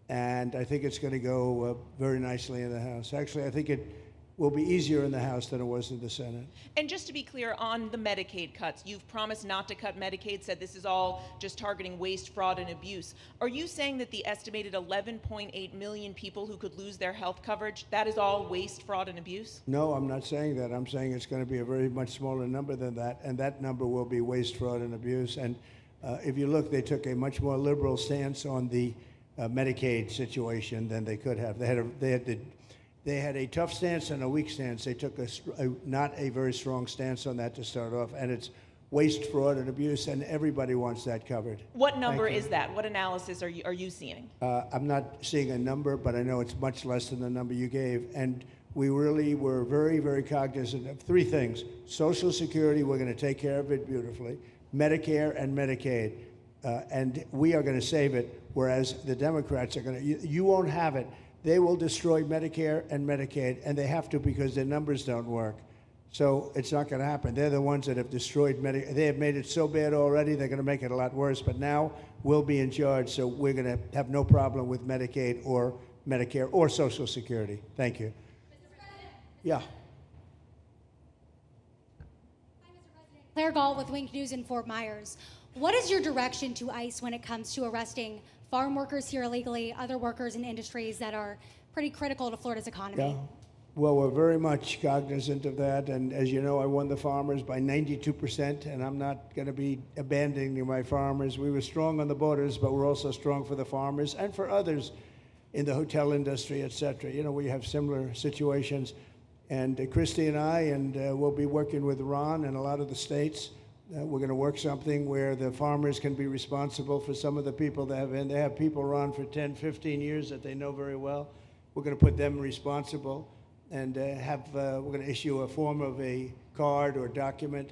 and I think it's going to go very nicely in the House. Actually, I think it will be easier in the House than it was in the Senate. And just to be clear, on the Medicaid cuts, you've promised not to cut Medicaid, said this is all just targeting waste, fraud, and abuse. Are you saying that the estimated 11.8 million people who could lose their health coverage, that is all waste, fraud, and abuse? No, I'm not saying that. I'm saying it's going to be a very much smaller number than that, and that number will be waste, fraud, and abuse. And if you look, they took a much more liberal stance on the Medicaid situation than they could have. They had to They had a tough stance and a weak stance. They took not a very strong stance on that to start off, and it's waste, fraud, and abuse, and everybody wants that covered. What number is that? What analysis are you seeing? I'm not seeing a number, but I know it's much less than the number you gave. And we really were very, very cognizant of three things. Social Security, we're going to take care of it beautifully. Medicare and Medicaid. And we are going to save it, whereas the Democrats are going to, you won't have it. They will destroy Medicare and Medicaid, and they have to because their numbers don't work. So it's not going to happen. They're the ones that have destroyed Medicare. They have made it so bad already, they're going to make it a lot worse. But now we'll be in charge, so we're going to have no problem with Medicaid or Medicare or Social Security. Thank you. Yeah. Claire Gall with Wink News in Fort Myers. What is your direction to ICE when it comes to arresting farm workers here illegally, other workers in industries that are pretty critical to Florida's economy? Yeah. Well, we're very much cognizant of that, and as you know, I won the farmers by 92%, and I'm not going to be abandoning my farmers. We were strong on the borders, but we're also strong for the farmers and for others in the hotel industry, et cetera. You know, we have similar situations, and Christy and I, and we'll be working with Ron and a lot of the states. We're going to work something where the farmers can be responsible for some of the people they have people, Ron, for 10, 15 years that they know very well. We're going to put them responsible. And we're going to issue a form of a card or document,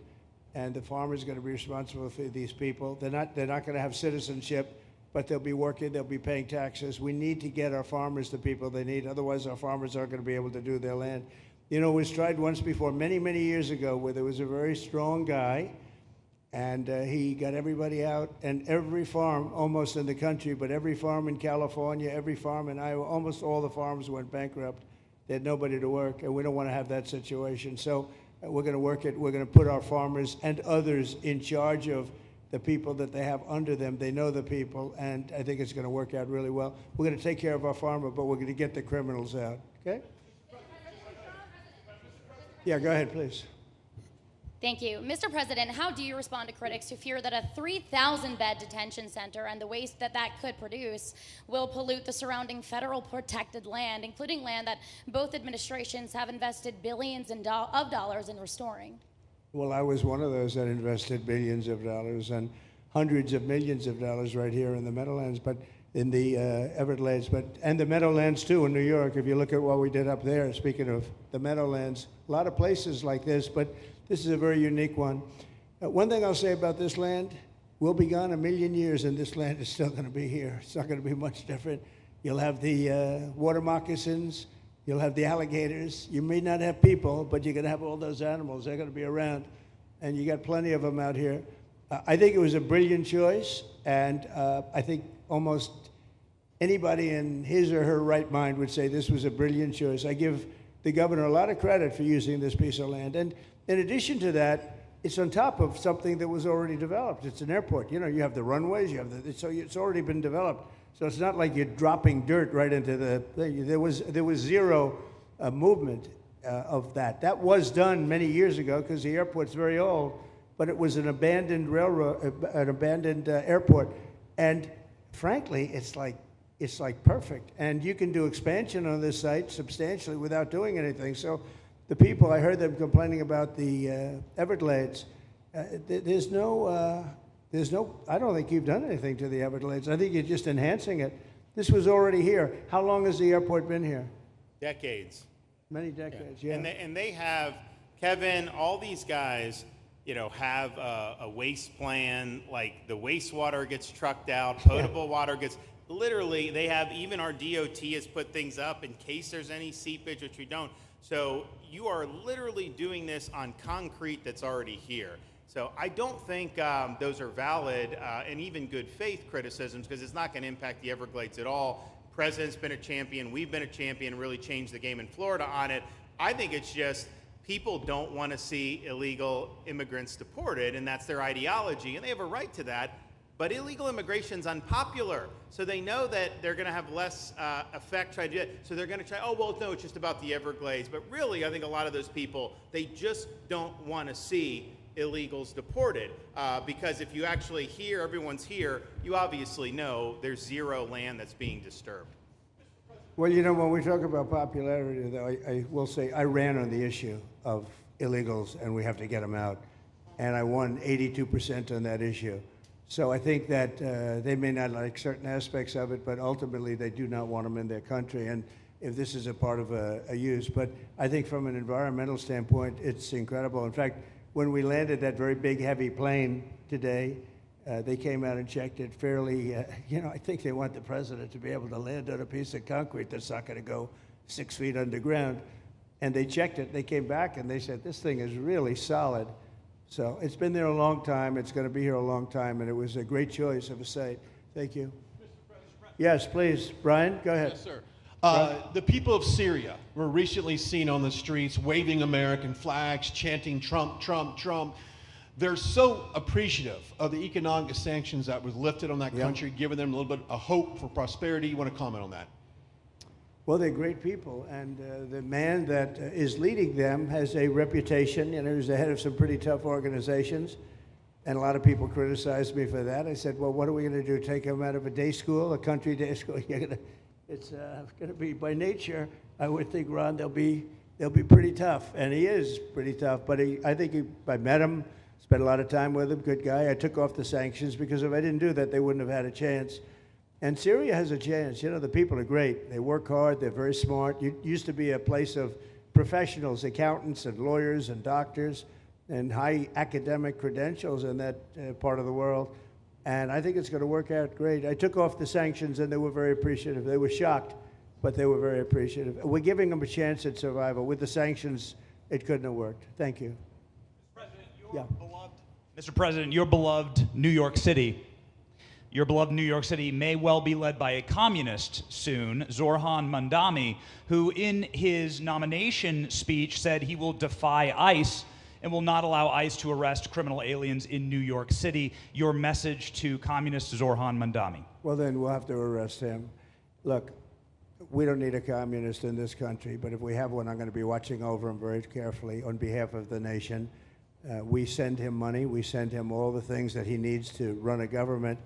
and the farmer's going to be responsible for these people. They're not going to have citizenship, but they'll be working, they'll be paying taxes. We need to get our farmers the people they need, otherwise our farmers aren't going to be able to do their land. You know, it was tried once before, many, many years ago, where there was a very strong guy, and he got everybody out, and every farm, almost in the country, but every farm in California, every farm in Iowa, almost all the farms went bankrupt. They had nobody to work, and we don't want to have that situation. So we're going to work it. We're going to put our farmers and others in charge of the people that they have under them. They know the people, and I think it's going to work out really well. We're going to take care of our farmer, but we're going to get the criminals out. Okay? Yeah, go ahead, please. Thank you. Mr. President, how do you respond to critics who fear that a 3,000-bed detention center and the waste that could produce will pollute the surrounding federal protected land, including land that both administrations have invested billions of dollars in restoring? Well, I was one of those that invested billions of dollars and hundreds of millions of dollars right here in the Meadowlands, but in the Everglades, and the Meadowlands too in New York. If you look at what we did up there, speaking of the Meadowlands, a lot of places like this, but this is a very unique one. One thing I'll say about this land, we'll be gone 1,000,000 years and this land is still going to be here. It's not going to be much different. You'll have the water moccasins, you'll have the alligators. You may not have people, but you're going to have all those animals. They're going to be around, and you got plenty of them out here. I think it was a brilliant choice, and I think almost anybody in his or her right mind would say this was a brilliant choice. I give the governor a lot of credit for using this piece of land. And in addition to that, it's on top of something that was already developed. It's an airport. You know, you have the runways, you have so it's already been developed. So it's not like you're dropping dirt right into the thing. There was zero movement of that. That was done many years ago because the airport's very old, but it was an abandoned railroad, an abandoned airport. And frankly, it's like perfect. And you can do expansion on this site substantially without doing anything. So the people, I heard them complaining about the Everglades. There's no, I don't think you've done anything to the Everglades. I think you're just enhancing it. This was already here. How long has the airport been here? Decades. Many decades, yeah. And they have, Kevin, all these guys, you know, have a waste plan, like the wastewater gets trucked out, potable water gets, literally, they have, even our DOT has put things up in case there's any seepage, which we don't. So you are literally doing this on concrete that's already here. So I don't think those are valid and even good faith criticisms, because it's not going to impact the Everglades at all. President's been a champion, we've been a champion, really changed the game in Florida on it. I think it's just people don't want to see illegal immigrants deported, and that's their ideology, and they have a right to that. But illegal immigration's unpopular, so they know that they're going to have less effect trying to do it. So they're going to try, oh, well, no, it's just about the Everglades. But really, I think a lot of those people, they just don't want to see illegals deported. Because if you actually hear everyone's here, you obviously know there's zero land that's being disturbed. Well, you know, when we talk about popularity, though, I will say I ran on the issue of illegals, and we have to get them out. And I won 82% on that issue. So I think that they may not like certain aspects of it, but ultimately they do not want them in their country. And if this is a part of a use, but I think from an environmental standpoint, it's incredible. In fact, when we landed that very big, heavy plane today, they came out and checked it fairly. I think they want the president to be able to land on a piece of concrete that's not going to go 6 feet underground. And they checked it. They came back and they said, this thing is really solid. So it's been there a long time. It's going to be here a long time. And it was a great choice of a site. Thank you. Yes, please. Brian, go ahead. Yes, sir. The people of Syria were recently seen on the streets waving American flags, chanting Trump, Trump, Trump. They're so appreciative of the economic sanctions that was lifted on that country, giving them a little bit of hope for prosperity. You want to comment on that? Well, they're great people, and the man that is leading them has a reputation. He was the head of some pretty tough organizations, and a lot of people criticized me for that. I said, well, what are we going to do, take him out of a day school, a country day school? It's going to be, by nature, I would think, Ron, they'll be pretty tough, and he is pretty tough, but I think I met him, spent a lot of time with him, good guy. I took off the sanctions because if I didn't do that, they wouldn't have had a chance. And Syria has a chance. The people are great. They work hard. They're very smart. It used to be a place of professionals, accountants and lawyers and doctors and high academic credentials in that part of the world. And I think it's going to work out great. I took off the sanctions, and they were very appreciative. They were shocked, but they were very appreciative. We're giving them a chance at survival. With the sanctions, it couldn't have worked. Thank you. Mr. President, your beloved New York City may well be led by a communist soon, Zorhan Mandami, who in his nomination speech said he will defy ICE and will not allow ICE to arrest criminal aliens in New York City. Your message to communist Zorhan Mandami? Well, then we'll have to arrest him. Look, we don't need a communist in this country, but if we have one, I'm going to be watching over him very carefully on behalf of the nation. We send him money. We send him all the things that he needs to run a government.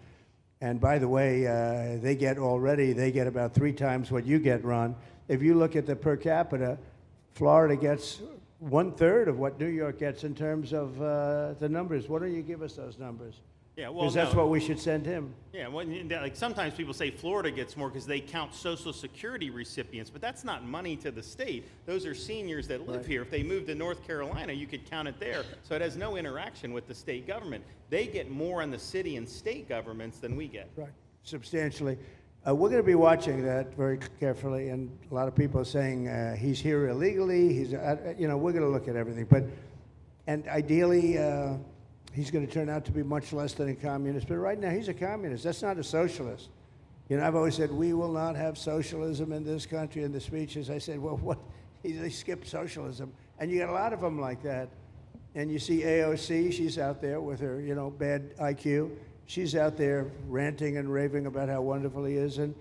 And by the way, they get about 3 times what you get, Ron. If you look at the per capita, Florida gets 1/3 of what New York gets in terms of the numbers. Why don't you give us those numbers? Yeah, well, because that's what we should send him. Yeah, well, like sometimes people say Florida gets more because they count Social Security recipients, but that's not money to the state. Those are seniors that live here. If they moved to North Carolina, you could count it there. So it has no interaction with the state government. They get more in the city and state governments than we get. Right, substantially. We're going to be watching that very carefully, and a lot of people are saying he's here illegally. We're going to look at everything, and ideally. He's going to turn out to be much less than a communist. But right now, he's a communist. That's not a socialist. I've always said, we will not have socialism in this country. In the speeches, I said, well, what? They skipped socialism. And you got a lot of them like that. And you see AOC, she's out there with her, bad IQ. She's out there ranting and raving about how wonderful he is. And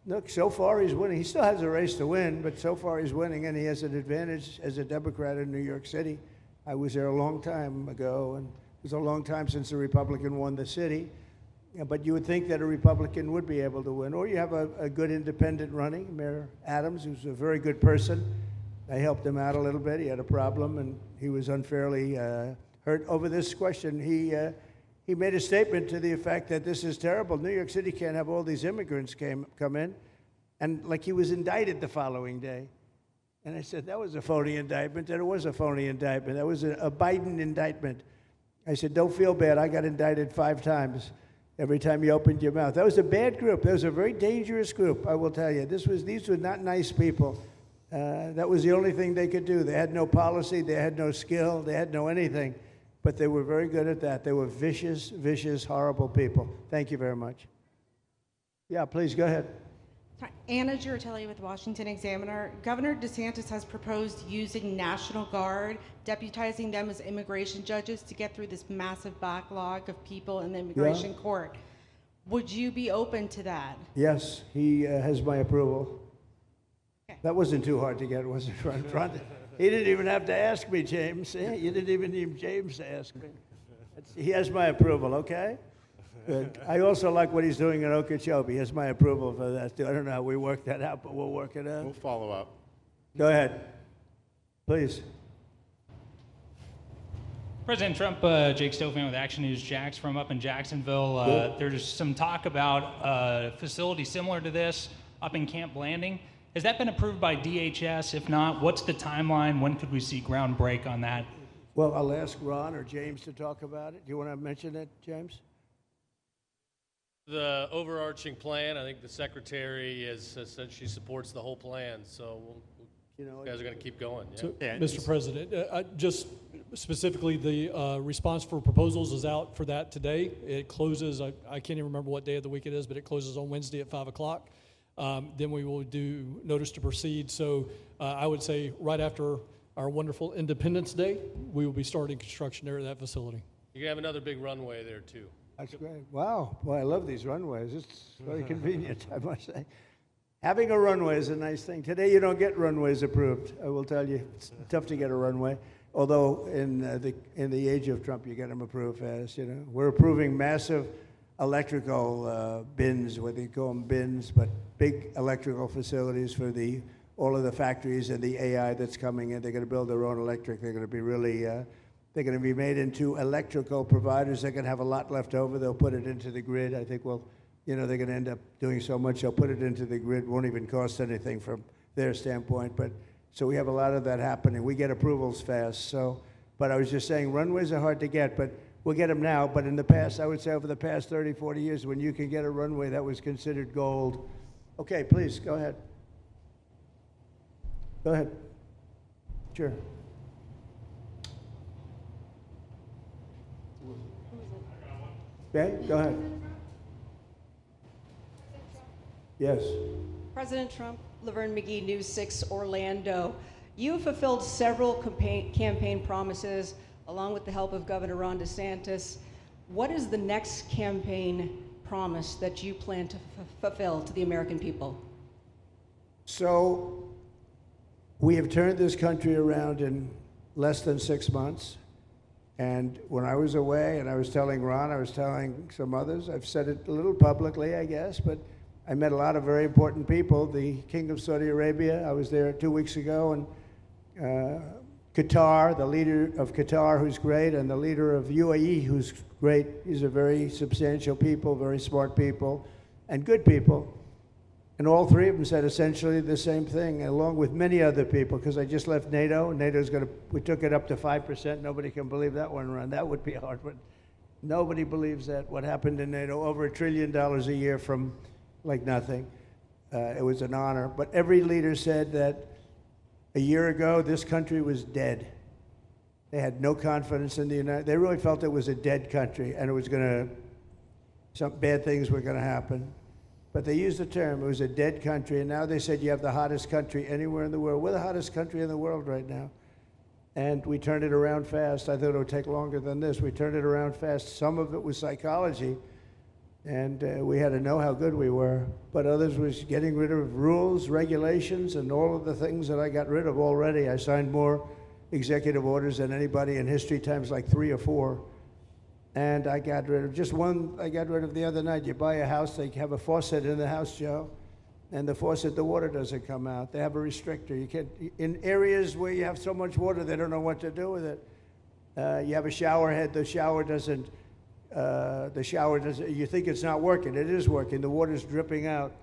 look, so far he's winning. He still has a race to win, but so far he's winning, and he has an advantage as a Democrat in New York City. I was there a long time ago, and it was a long time since a Republican won the city, but you would think that a Republican would be able to win. Or you have a good independent running, Mayor Adams, who's a very good person. I helped him out a little bit. He had a problem, and he was unfairly hurt over this question. He made a statement to the effect that this is terrible. New York City can't have all these immigrants come in, and like he was indicted the following day. And I said, that was a phony indictment, and it was a phony indictment. That was a Biden indictment. I said, don't feel bad. I got indicted 5 times every time you opened your mouth. That was a bad group. That was a very dangerous group, I will tell you. These were not nice people. That was the only thing they could do. They had no policy. They had no skill. They had no anything. But they were very good at that. They were vicious, vicious, horrible people. Thank you very much. Yeah, please go ahead. Anna Giratelli with Washington Examiner. Governor DeSantis has proposed using National Guard, deputizing them as immigration judges to get through this massive backlog of people in the immigration court. Would you be open to that? Yes, he has my approval. Okay. That wasn't too hard to get, was it, Ron? He didn't even have to ask me, James. You didn't even need James to ask me. He has my approval, okay? Good. I also like what he's doing in Okeechobee. He has my approval for that, too. I don't know how we work that out, but we'll work it out. We'll follow up. Go ahead. Please. President Trump, Jake Stofan with Action News Jax from up in Jacksonville. There's some talk about a facility similar to this up in Camp Blanding. Has that been approved by DHS? If not, what's the timeline? When could we see ground break on that? Well, I'll ask Ron or James to talk about it. Do you want to mention it, James? The overarching plan, I think the secretary has said she supports the whole plan, so you guys are going to keep going. Yeah. So, Mr. President, just specifically, the response for proposals is out for that today. It closes, I can't even remember what day of the week it is, but it closes on Wednesday at 5 o'clock. Then we will do notice to proceed. So I would say right after our wonderful Independence Day, we will be starting construction there at that facility. You're going to have another big runway there, too. That's great. Wow. Boy, I love these runways. It's very convenient, I must say. Having a runway is a nice thing. Today, you don't get runways approved. I will tell you, it's tough to get a runway. Although in the age of Trump, you get them approved fast. You know, we're approving massive electrical bins, what they call them bins, but big electrical facilities for all of the factories and the AI that's coming in. They're going to build their own electric. They're going to be really. They're going to be made into electrical providers. They're going to have a lot left over. They'll put it into the grid. I think, they're going to end up doing so much. They'll put it into the grid. Won't even cost anything from their standpoint. But so we have a lot of that happening. We get approvals fast. So, but I was just saying, runways are hard to get, but we'll get them now. But in the past, I would say over the past 30, 40 years, when you can get a runway, that was considered gold. Okay, please, go ahead. Go ahead. Sure. Okay, go ahead. Yes. President Trump, Laverne McGee, News 6, Orlando. You have fulfilled several campaign promises, along with the help of Governor Ron DeSantis. What is the next campaign promise that you plan to fulfill to the American people? So, we have turned this country around in less than 6 months. And when I was away, and I was telling Ron, I was telling some others, I've said it a little publicly, I guess, but I met a lot of very important people. The King of Saudi Arabia, I was there 2 weeks ago, and Qatar, the leader of Qatar, who's great, and the leader of UAE, who's great. These are very substantial people, very smart people, and good people. And all three of them said essentially the same thing, along with many other people, because I just left NATO. NATO's we took it up to 5%. Nobody can believe that one run. That would be hard, but nobody believes that, what happened in NATO, over $1 trillion a year from like nothing. It was an honor. But every leader said that a year ago, this country was dead. They had no confidence in the United. They really felt it was a dead country, and it was some bad things were going to happen. But they used the term, it was a dead country, and now they said you have the hottest country anywhere in the world. We're the hottest country in the world right now. And we turned it around fast. I thought it would take longer than this. We turned it around fast. Some of it was psychology, and we had to know how good we were. But others was getting rid of rules, regulations, and all of the things that I got rid of already. I signed more executive orders than anybody in history, times like 3 or 4. And I got rid of just one. I got rid of the other night. You buy a house, they have a faucet in the house, Joe, and the faucet, the water doesn't come out. They have a restrictor. You can't, in areas where you have so much water, they don't know what to do with it. You have a shower head, the shower doesn't, you think it's not working. It is working. The water's dripping out.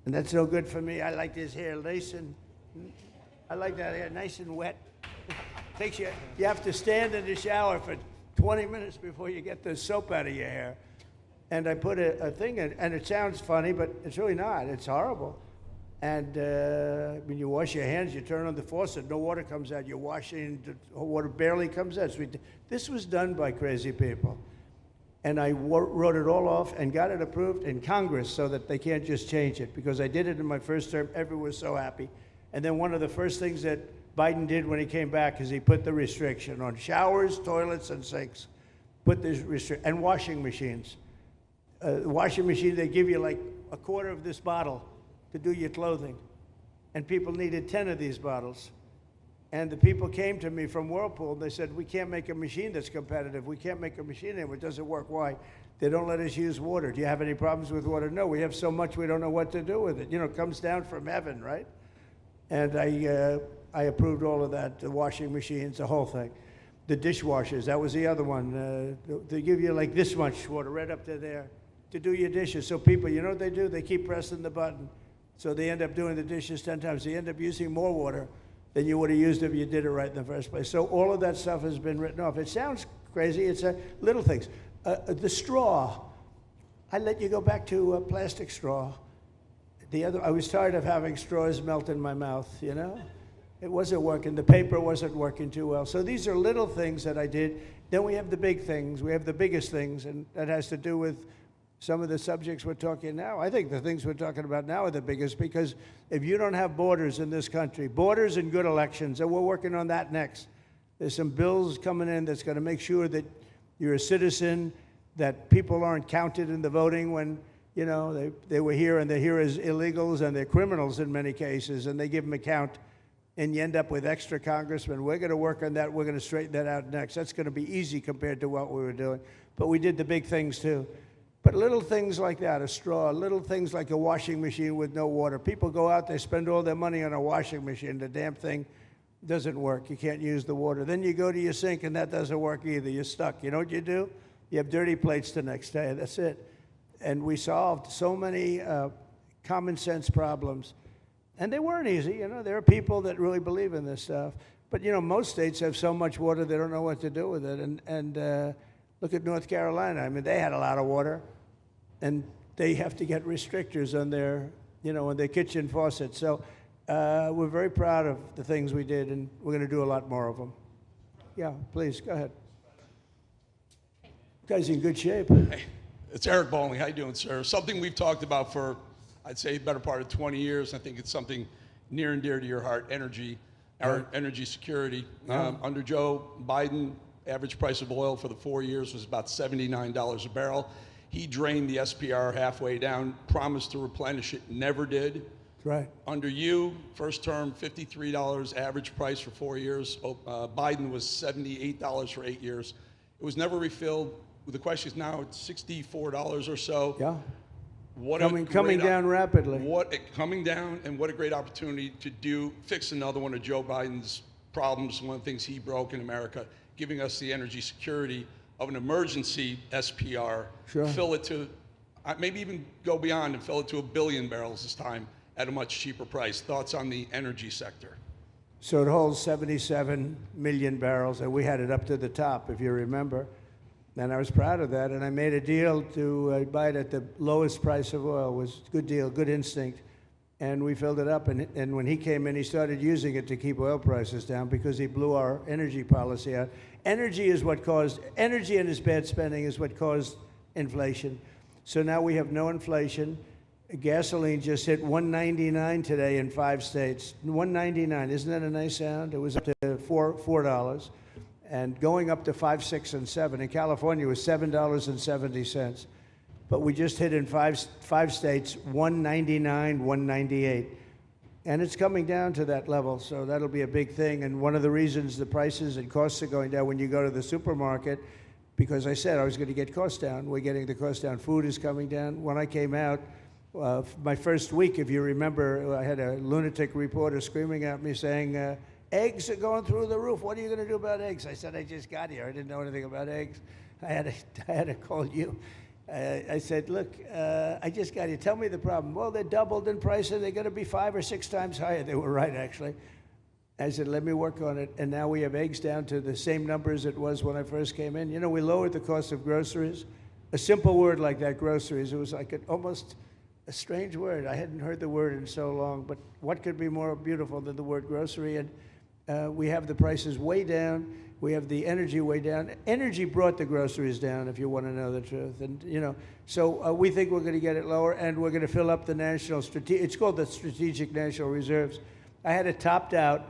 And that's no good for me. I like this hair nice and, I like that hair nice and wet. You have to stand in the shower for 20 minutes before you get the soap out of your hair. And I put a thing in, and it sounds funny, but it's really not. It's horrible. And when you wash your hands, you turn on the faucet, no water comes out. You're washing, the water barely comes out. So this was done by crazy people. And I wrote it all off and got it approved in Congress so that they can't just change it, because I did it in my first term. Everyone was so happy. And then one of the first things that Biden did when he came back is he put the restriction on showers, toilets, and sinks. Put this restriction, and washing machines. Washing machine, they give you like a quarter of this bottle to do your clothing. And people needed 10 of these bottles. And the people came to me from Whirlpool, and they said, we can't make a machine that's competitive. We can't make a machine anymore. It doesn't work. Why? They don't let us use water. Do you have any problems with water? No, we have so much we don't know what to do with it. You know, it comes down from heaven, right? And I approved all of that, the washing machines, the whole thing. The dishwashers, that was the other one. They give you like this much water right up to there to do your dishes. So people, you know what they do? They keep pressing the button. So they end up doing the dishes 10 times. They end up using more water than you would have used if you did it right in the first place. So all of that stuff has been written off. It sounds crazy. It's little things. The straw, I let you go back to a plastic straw. I was tired of having straws melt in my mouth, you know? It wasn't working. The paper wasn't working too well. So these are little things that I did. Then we have the big things. We have the biggest things, and that has to do with some of the subjects we're talking now. I think the things we're talking about now are the biggest, because if you don't have borders in this country, borders and good elections, and we're working on that next. There's some bills coming in that's going to make sure that you're a citizen, that people aren't counted in the voting when, you know, they were here, and they're here as illegals, and they're criminals in many cases, and they give them a count, and you end up with extra congressmen. We're going to work on that. We're going to straighten that out next. That's going to be easy compared to what we were doing. But we did the big things, too. But little things like that, a straw, little things like a washing machine with no water. People go out, they spend all their money on a washing machine. The damn thing doesn't work. You can't use the water. Then you go to your sink, and that doesn't work either. You're stuck. You know what you do? You have dirty plates the next day. That's it. And we solved so many common sense problems. And they weren't easy. You know, there are people that really believe in this stuff. But, you know, most states have so much water, they don't know what to do with it. And look at North Carolina. I mean, they had a lot of water, and they have to get restrictors on their, you know, on their kitchen faucet. So we're very proud of the things we did, and we're going to do a lot more of them. Yeah, please, go ahead. You guys in good shape. Hey, it's Eric Bowling. How you doing, sir? Something we've talked about for, I'd say, better part of 20 years. I think it's something near and dear to your heart, energy, our energy security. Under Joe Biden, average price of oil for the 4 years was about $79 a barrel. He drained the SPR halfway down, promised to replenish it, never did. That's right. Under you, first term, $53 average price for 4 years. Biden was $78 for 8 years. It was never refilled. The question is now it's $64 or so. Yeah. What coming down rapidly. Coming down, and what a great opportunity to fix another one of Joe Biden's problems, one of the things he broke in America, giving us the energy security of an emergency SPR, Sure. Fill it to, maybe even go beyond and fill it to 1 billion barrels this time at a much cheaper price. Thoughts on the energy sector? So it holds 77 million barrels, and we had it up to the top, if you remember. And I was proud of that, and I made a deal to buy it at the lowest price of oil. It was a good deal, good instinct. And we filled it up, and when he came in, he started using it to keep oil prices down because he blew our energy policy out. Energy and his bad spending is what caused inflation. So now we have no inflation. Gasoline just hit $1.99 today in 5 states. $1.99, isn't that a nice sound? It was up to $4. And going up to 5, 6, and 7. In California, it was $7.70. But we just hit in five states, $1.99, $1.98. And it's coming down to that level, so that'll be a big thing. And one of the reasons the prices and costs are going down when you go to the supermarket, because I said I was going to get costs down. We're getting the cost down. Food is coming down. When I came out, my first week, if you remember, I had a lunatic reporter screaming at me saying, eggs are going through the roof. What are you going to do about eggs? I said, I just got here. I didn't know anything about eggs. I had to call you. I said, look, I just got here. Tell me the problem. Well, they're doubled in price, and they're going to be 5 or 6 times higher. They were right, actually. I said, let me work on it. And now we have eggs down to the same numbers it was when I first came in. You know, we lowered the cost of groceries. A simple word like that, groceries, it was like almost a strange word. I hadn't heard the word in so long. But what could be more beautiful than the word grocery? And we have the prices way down. We have the energy way down. Energy brought the groceries down, if you want to know the truth. And, you know, so we think we're going to get it lower, and we're going to fill up the it's called the Strategic National Reserves. I had it topped out,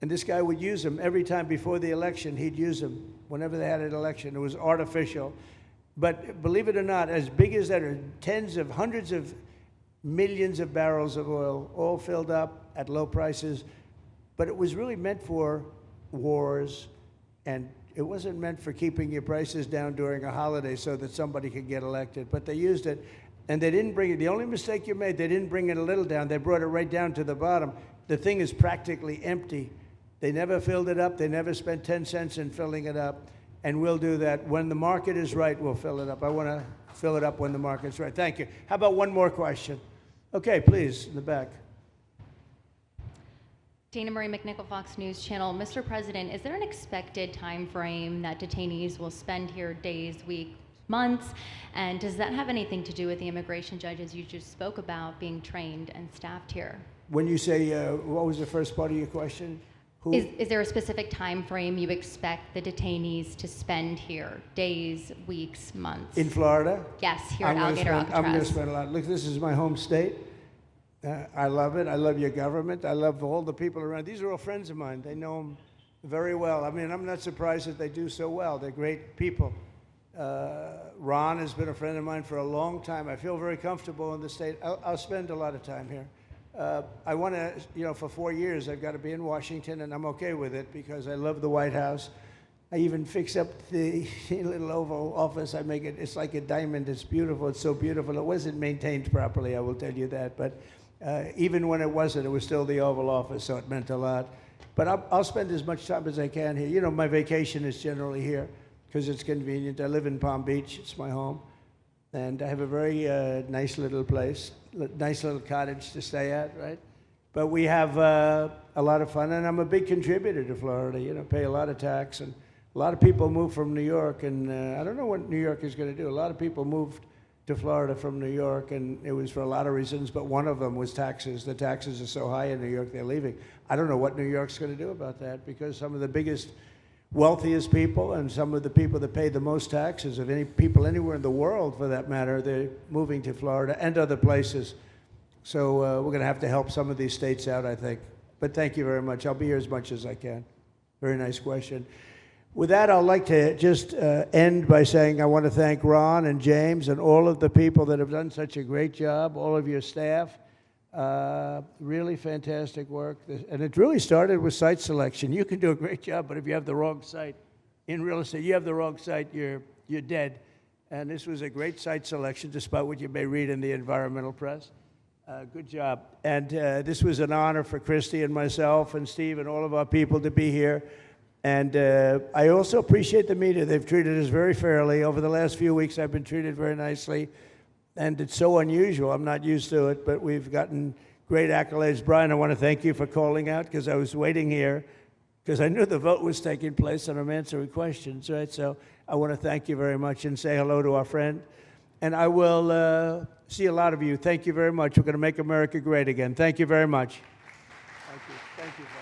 and this guy would use them every time before the election. He'd use them whenever they had an election. It was artificial. But believe it or not, as big as that are tens of hundreds of millions of barrels of oil, all filled up at low prices. but it was really meant for wars, and it wasn't meant for keeping your prices down during a holiday so that somebody could get elected. But they used it, and they didn't bring it. The only mistake you made, they didn't bring it a little down. They brought it right down to the bottom. The thing is practically empty. They never filled it up. They never spent 10 cents in filling it up. And we'll do that. When the market is right, we'll fill it up. I want to fill it up when the market's right. Thank you. How about one more question? Okay, please, in the back. Dana Marie McNichol, Fox News Channel. Mr. President, is there an expected time frame that detainees will spend here, days, weeks, months? And does that have anything to do with the immigration judges you just spoke about being trained and staffed here? When you say, what was the first part of your question? Is there a specific time frame you expect the detainees to spend here? Days, weeks, months? In Florida? Yes, here at Alligator Alcatraz. I'm going to spend a lot. Look, this is my home state. I love it. I love your government. I love all the people around. These are all friends of mine. They know them very well. I mean, I'm not surprised that they do so well. They're great people. Ron has been a friend of mine for a long time. I feel very comfortable in the state. I'll spend a lot of time here. I want to, for 4 years, I've got to be in Washington, and I'm okay with it because I love the White House. I even fix up the little Oval Office. I make it, it's like a diamond. It's beautiful. It's so beautiful. It wasn't maintained properly, I will tell you that. But even when it wasn't, it was still the Oval Office, so it meant a lot. But I'll spend as much time as I can here. My vacation is generally here because it's convenient. I live in Palm Beach. It's my home. And I have a very nice little place, nice little cottage to stay at, right? But we have a lot of fun, and I'm a big contributor to Florida, pay a lot of tax. And a lot of people move from New York, and I don't know what New York is going to do. A lot of people moved to Florida from New York, and it was for a lot of reasons, but one of them was taxes. The taxes are so high in New York, they're leaving. I don't know what New York's going to do about that, because some of the biggest, wealthiest people and some of the people that pay the most taxes of any people anywhere in the world, for that matter, they're moving to Florida and other places. So we're going to have to help some of these states out, I think. But thank you very much. I'll be here as much as I can. Very nice question. With that, I'd like to just end by saying I want to thank Ron and James and all of the people that have done such a great job, all of your staff. Really fantastic work. And it really started with site selection. You can do a great job, but if you have the wrong site in real estate, you have the wrong site, you're dead. And this was a great site selection, despite what you may read in the environmental press. Good job. And this was an honor for Christy and myself and Steve and all of our people to be here. And I also appreciate the media. They've treated us very fairly. Over the last few weeks, I've been treated very nicely. And it's so unusual. I'm not used to it, but we've gotten great accolades. Brian, I want to thank you for calling out, because I was waiting here because I knew the vote was taking place and I'm answering questions, right? So I want to thank you very much and say hello to our friend. And I will see a lot of you. Thank you very much. We're going to make America great again. Thank you very much. Thank you. Thank you, Father.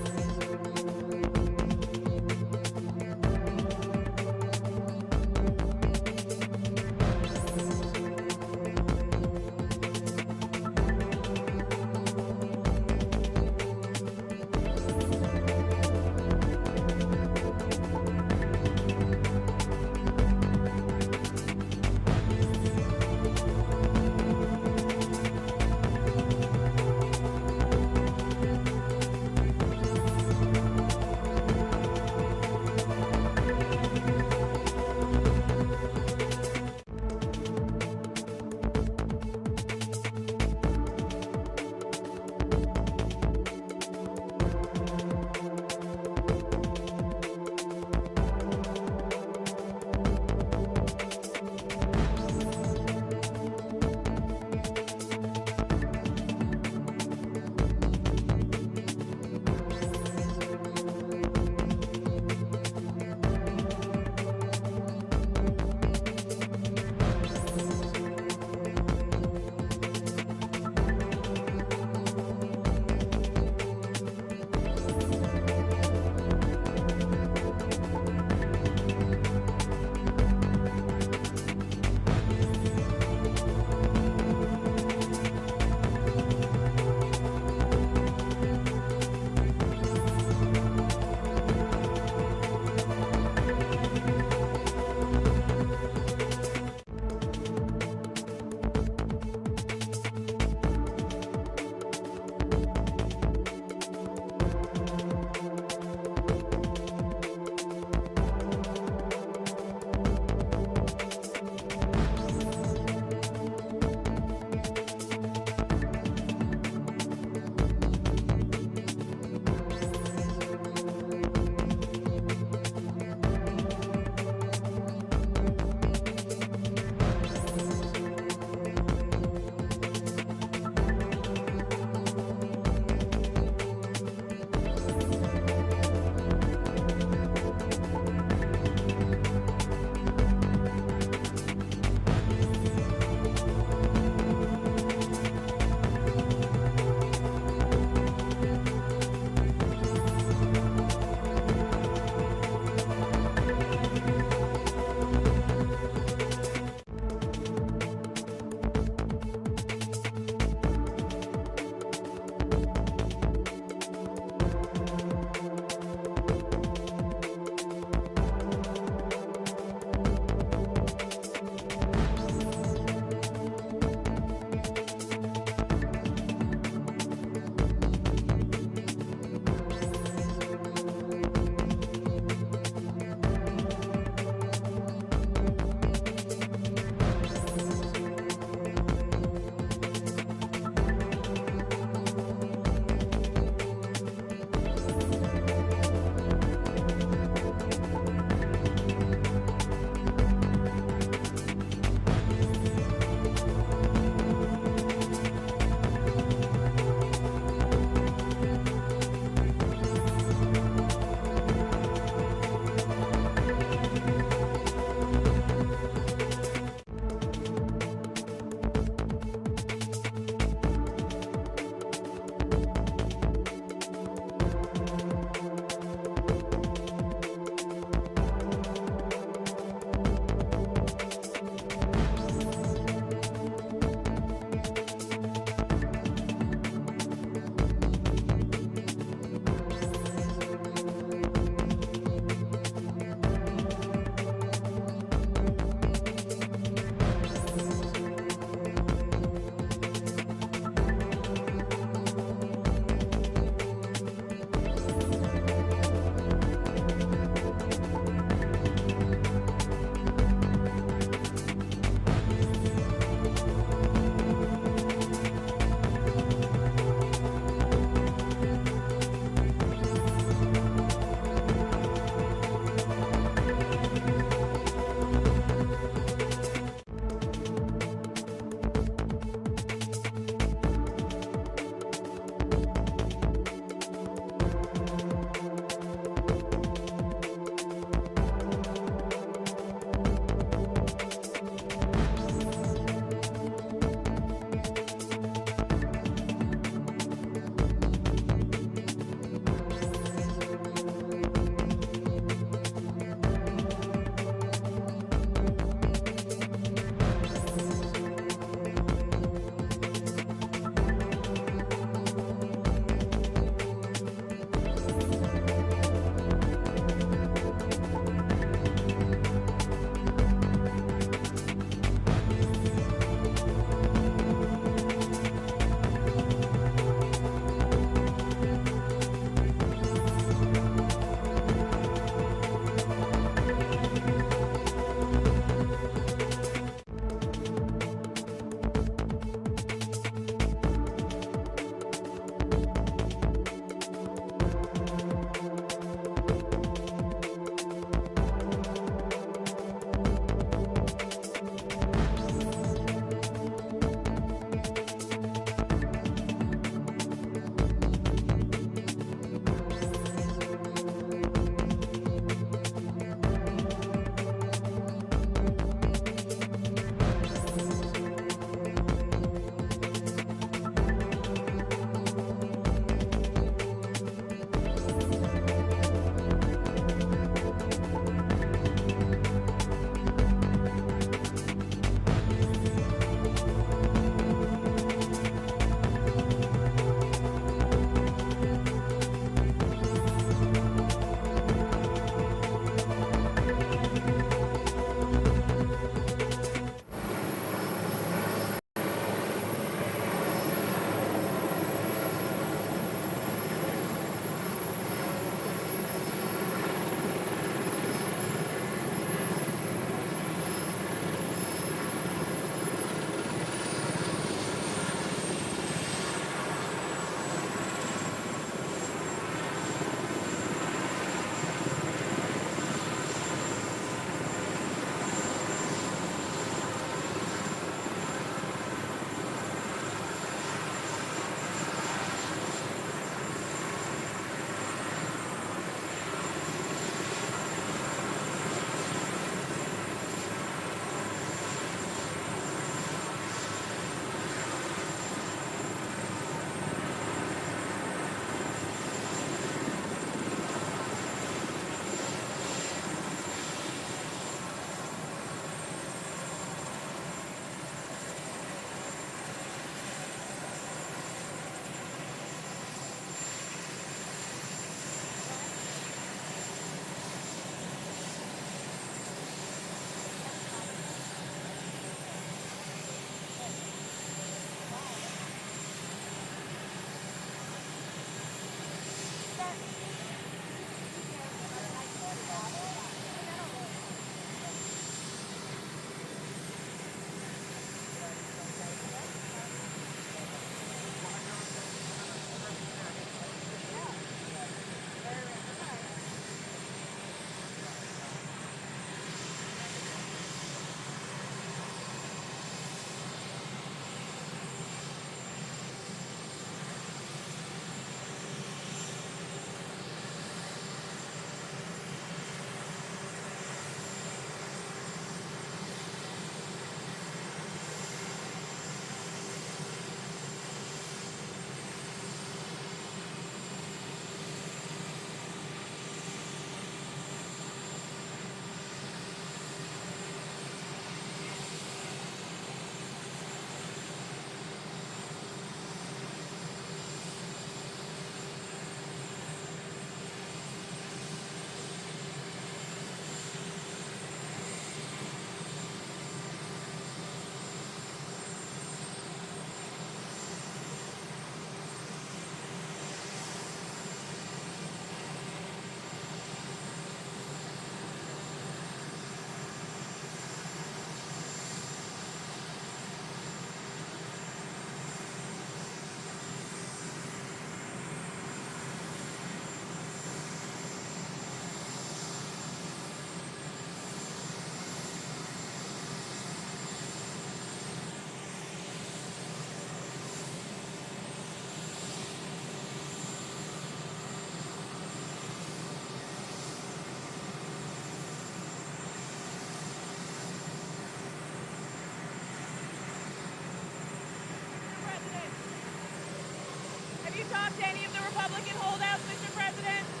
Have you talked to any of the Republican holdouts, Mr. President?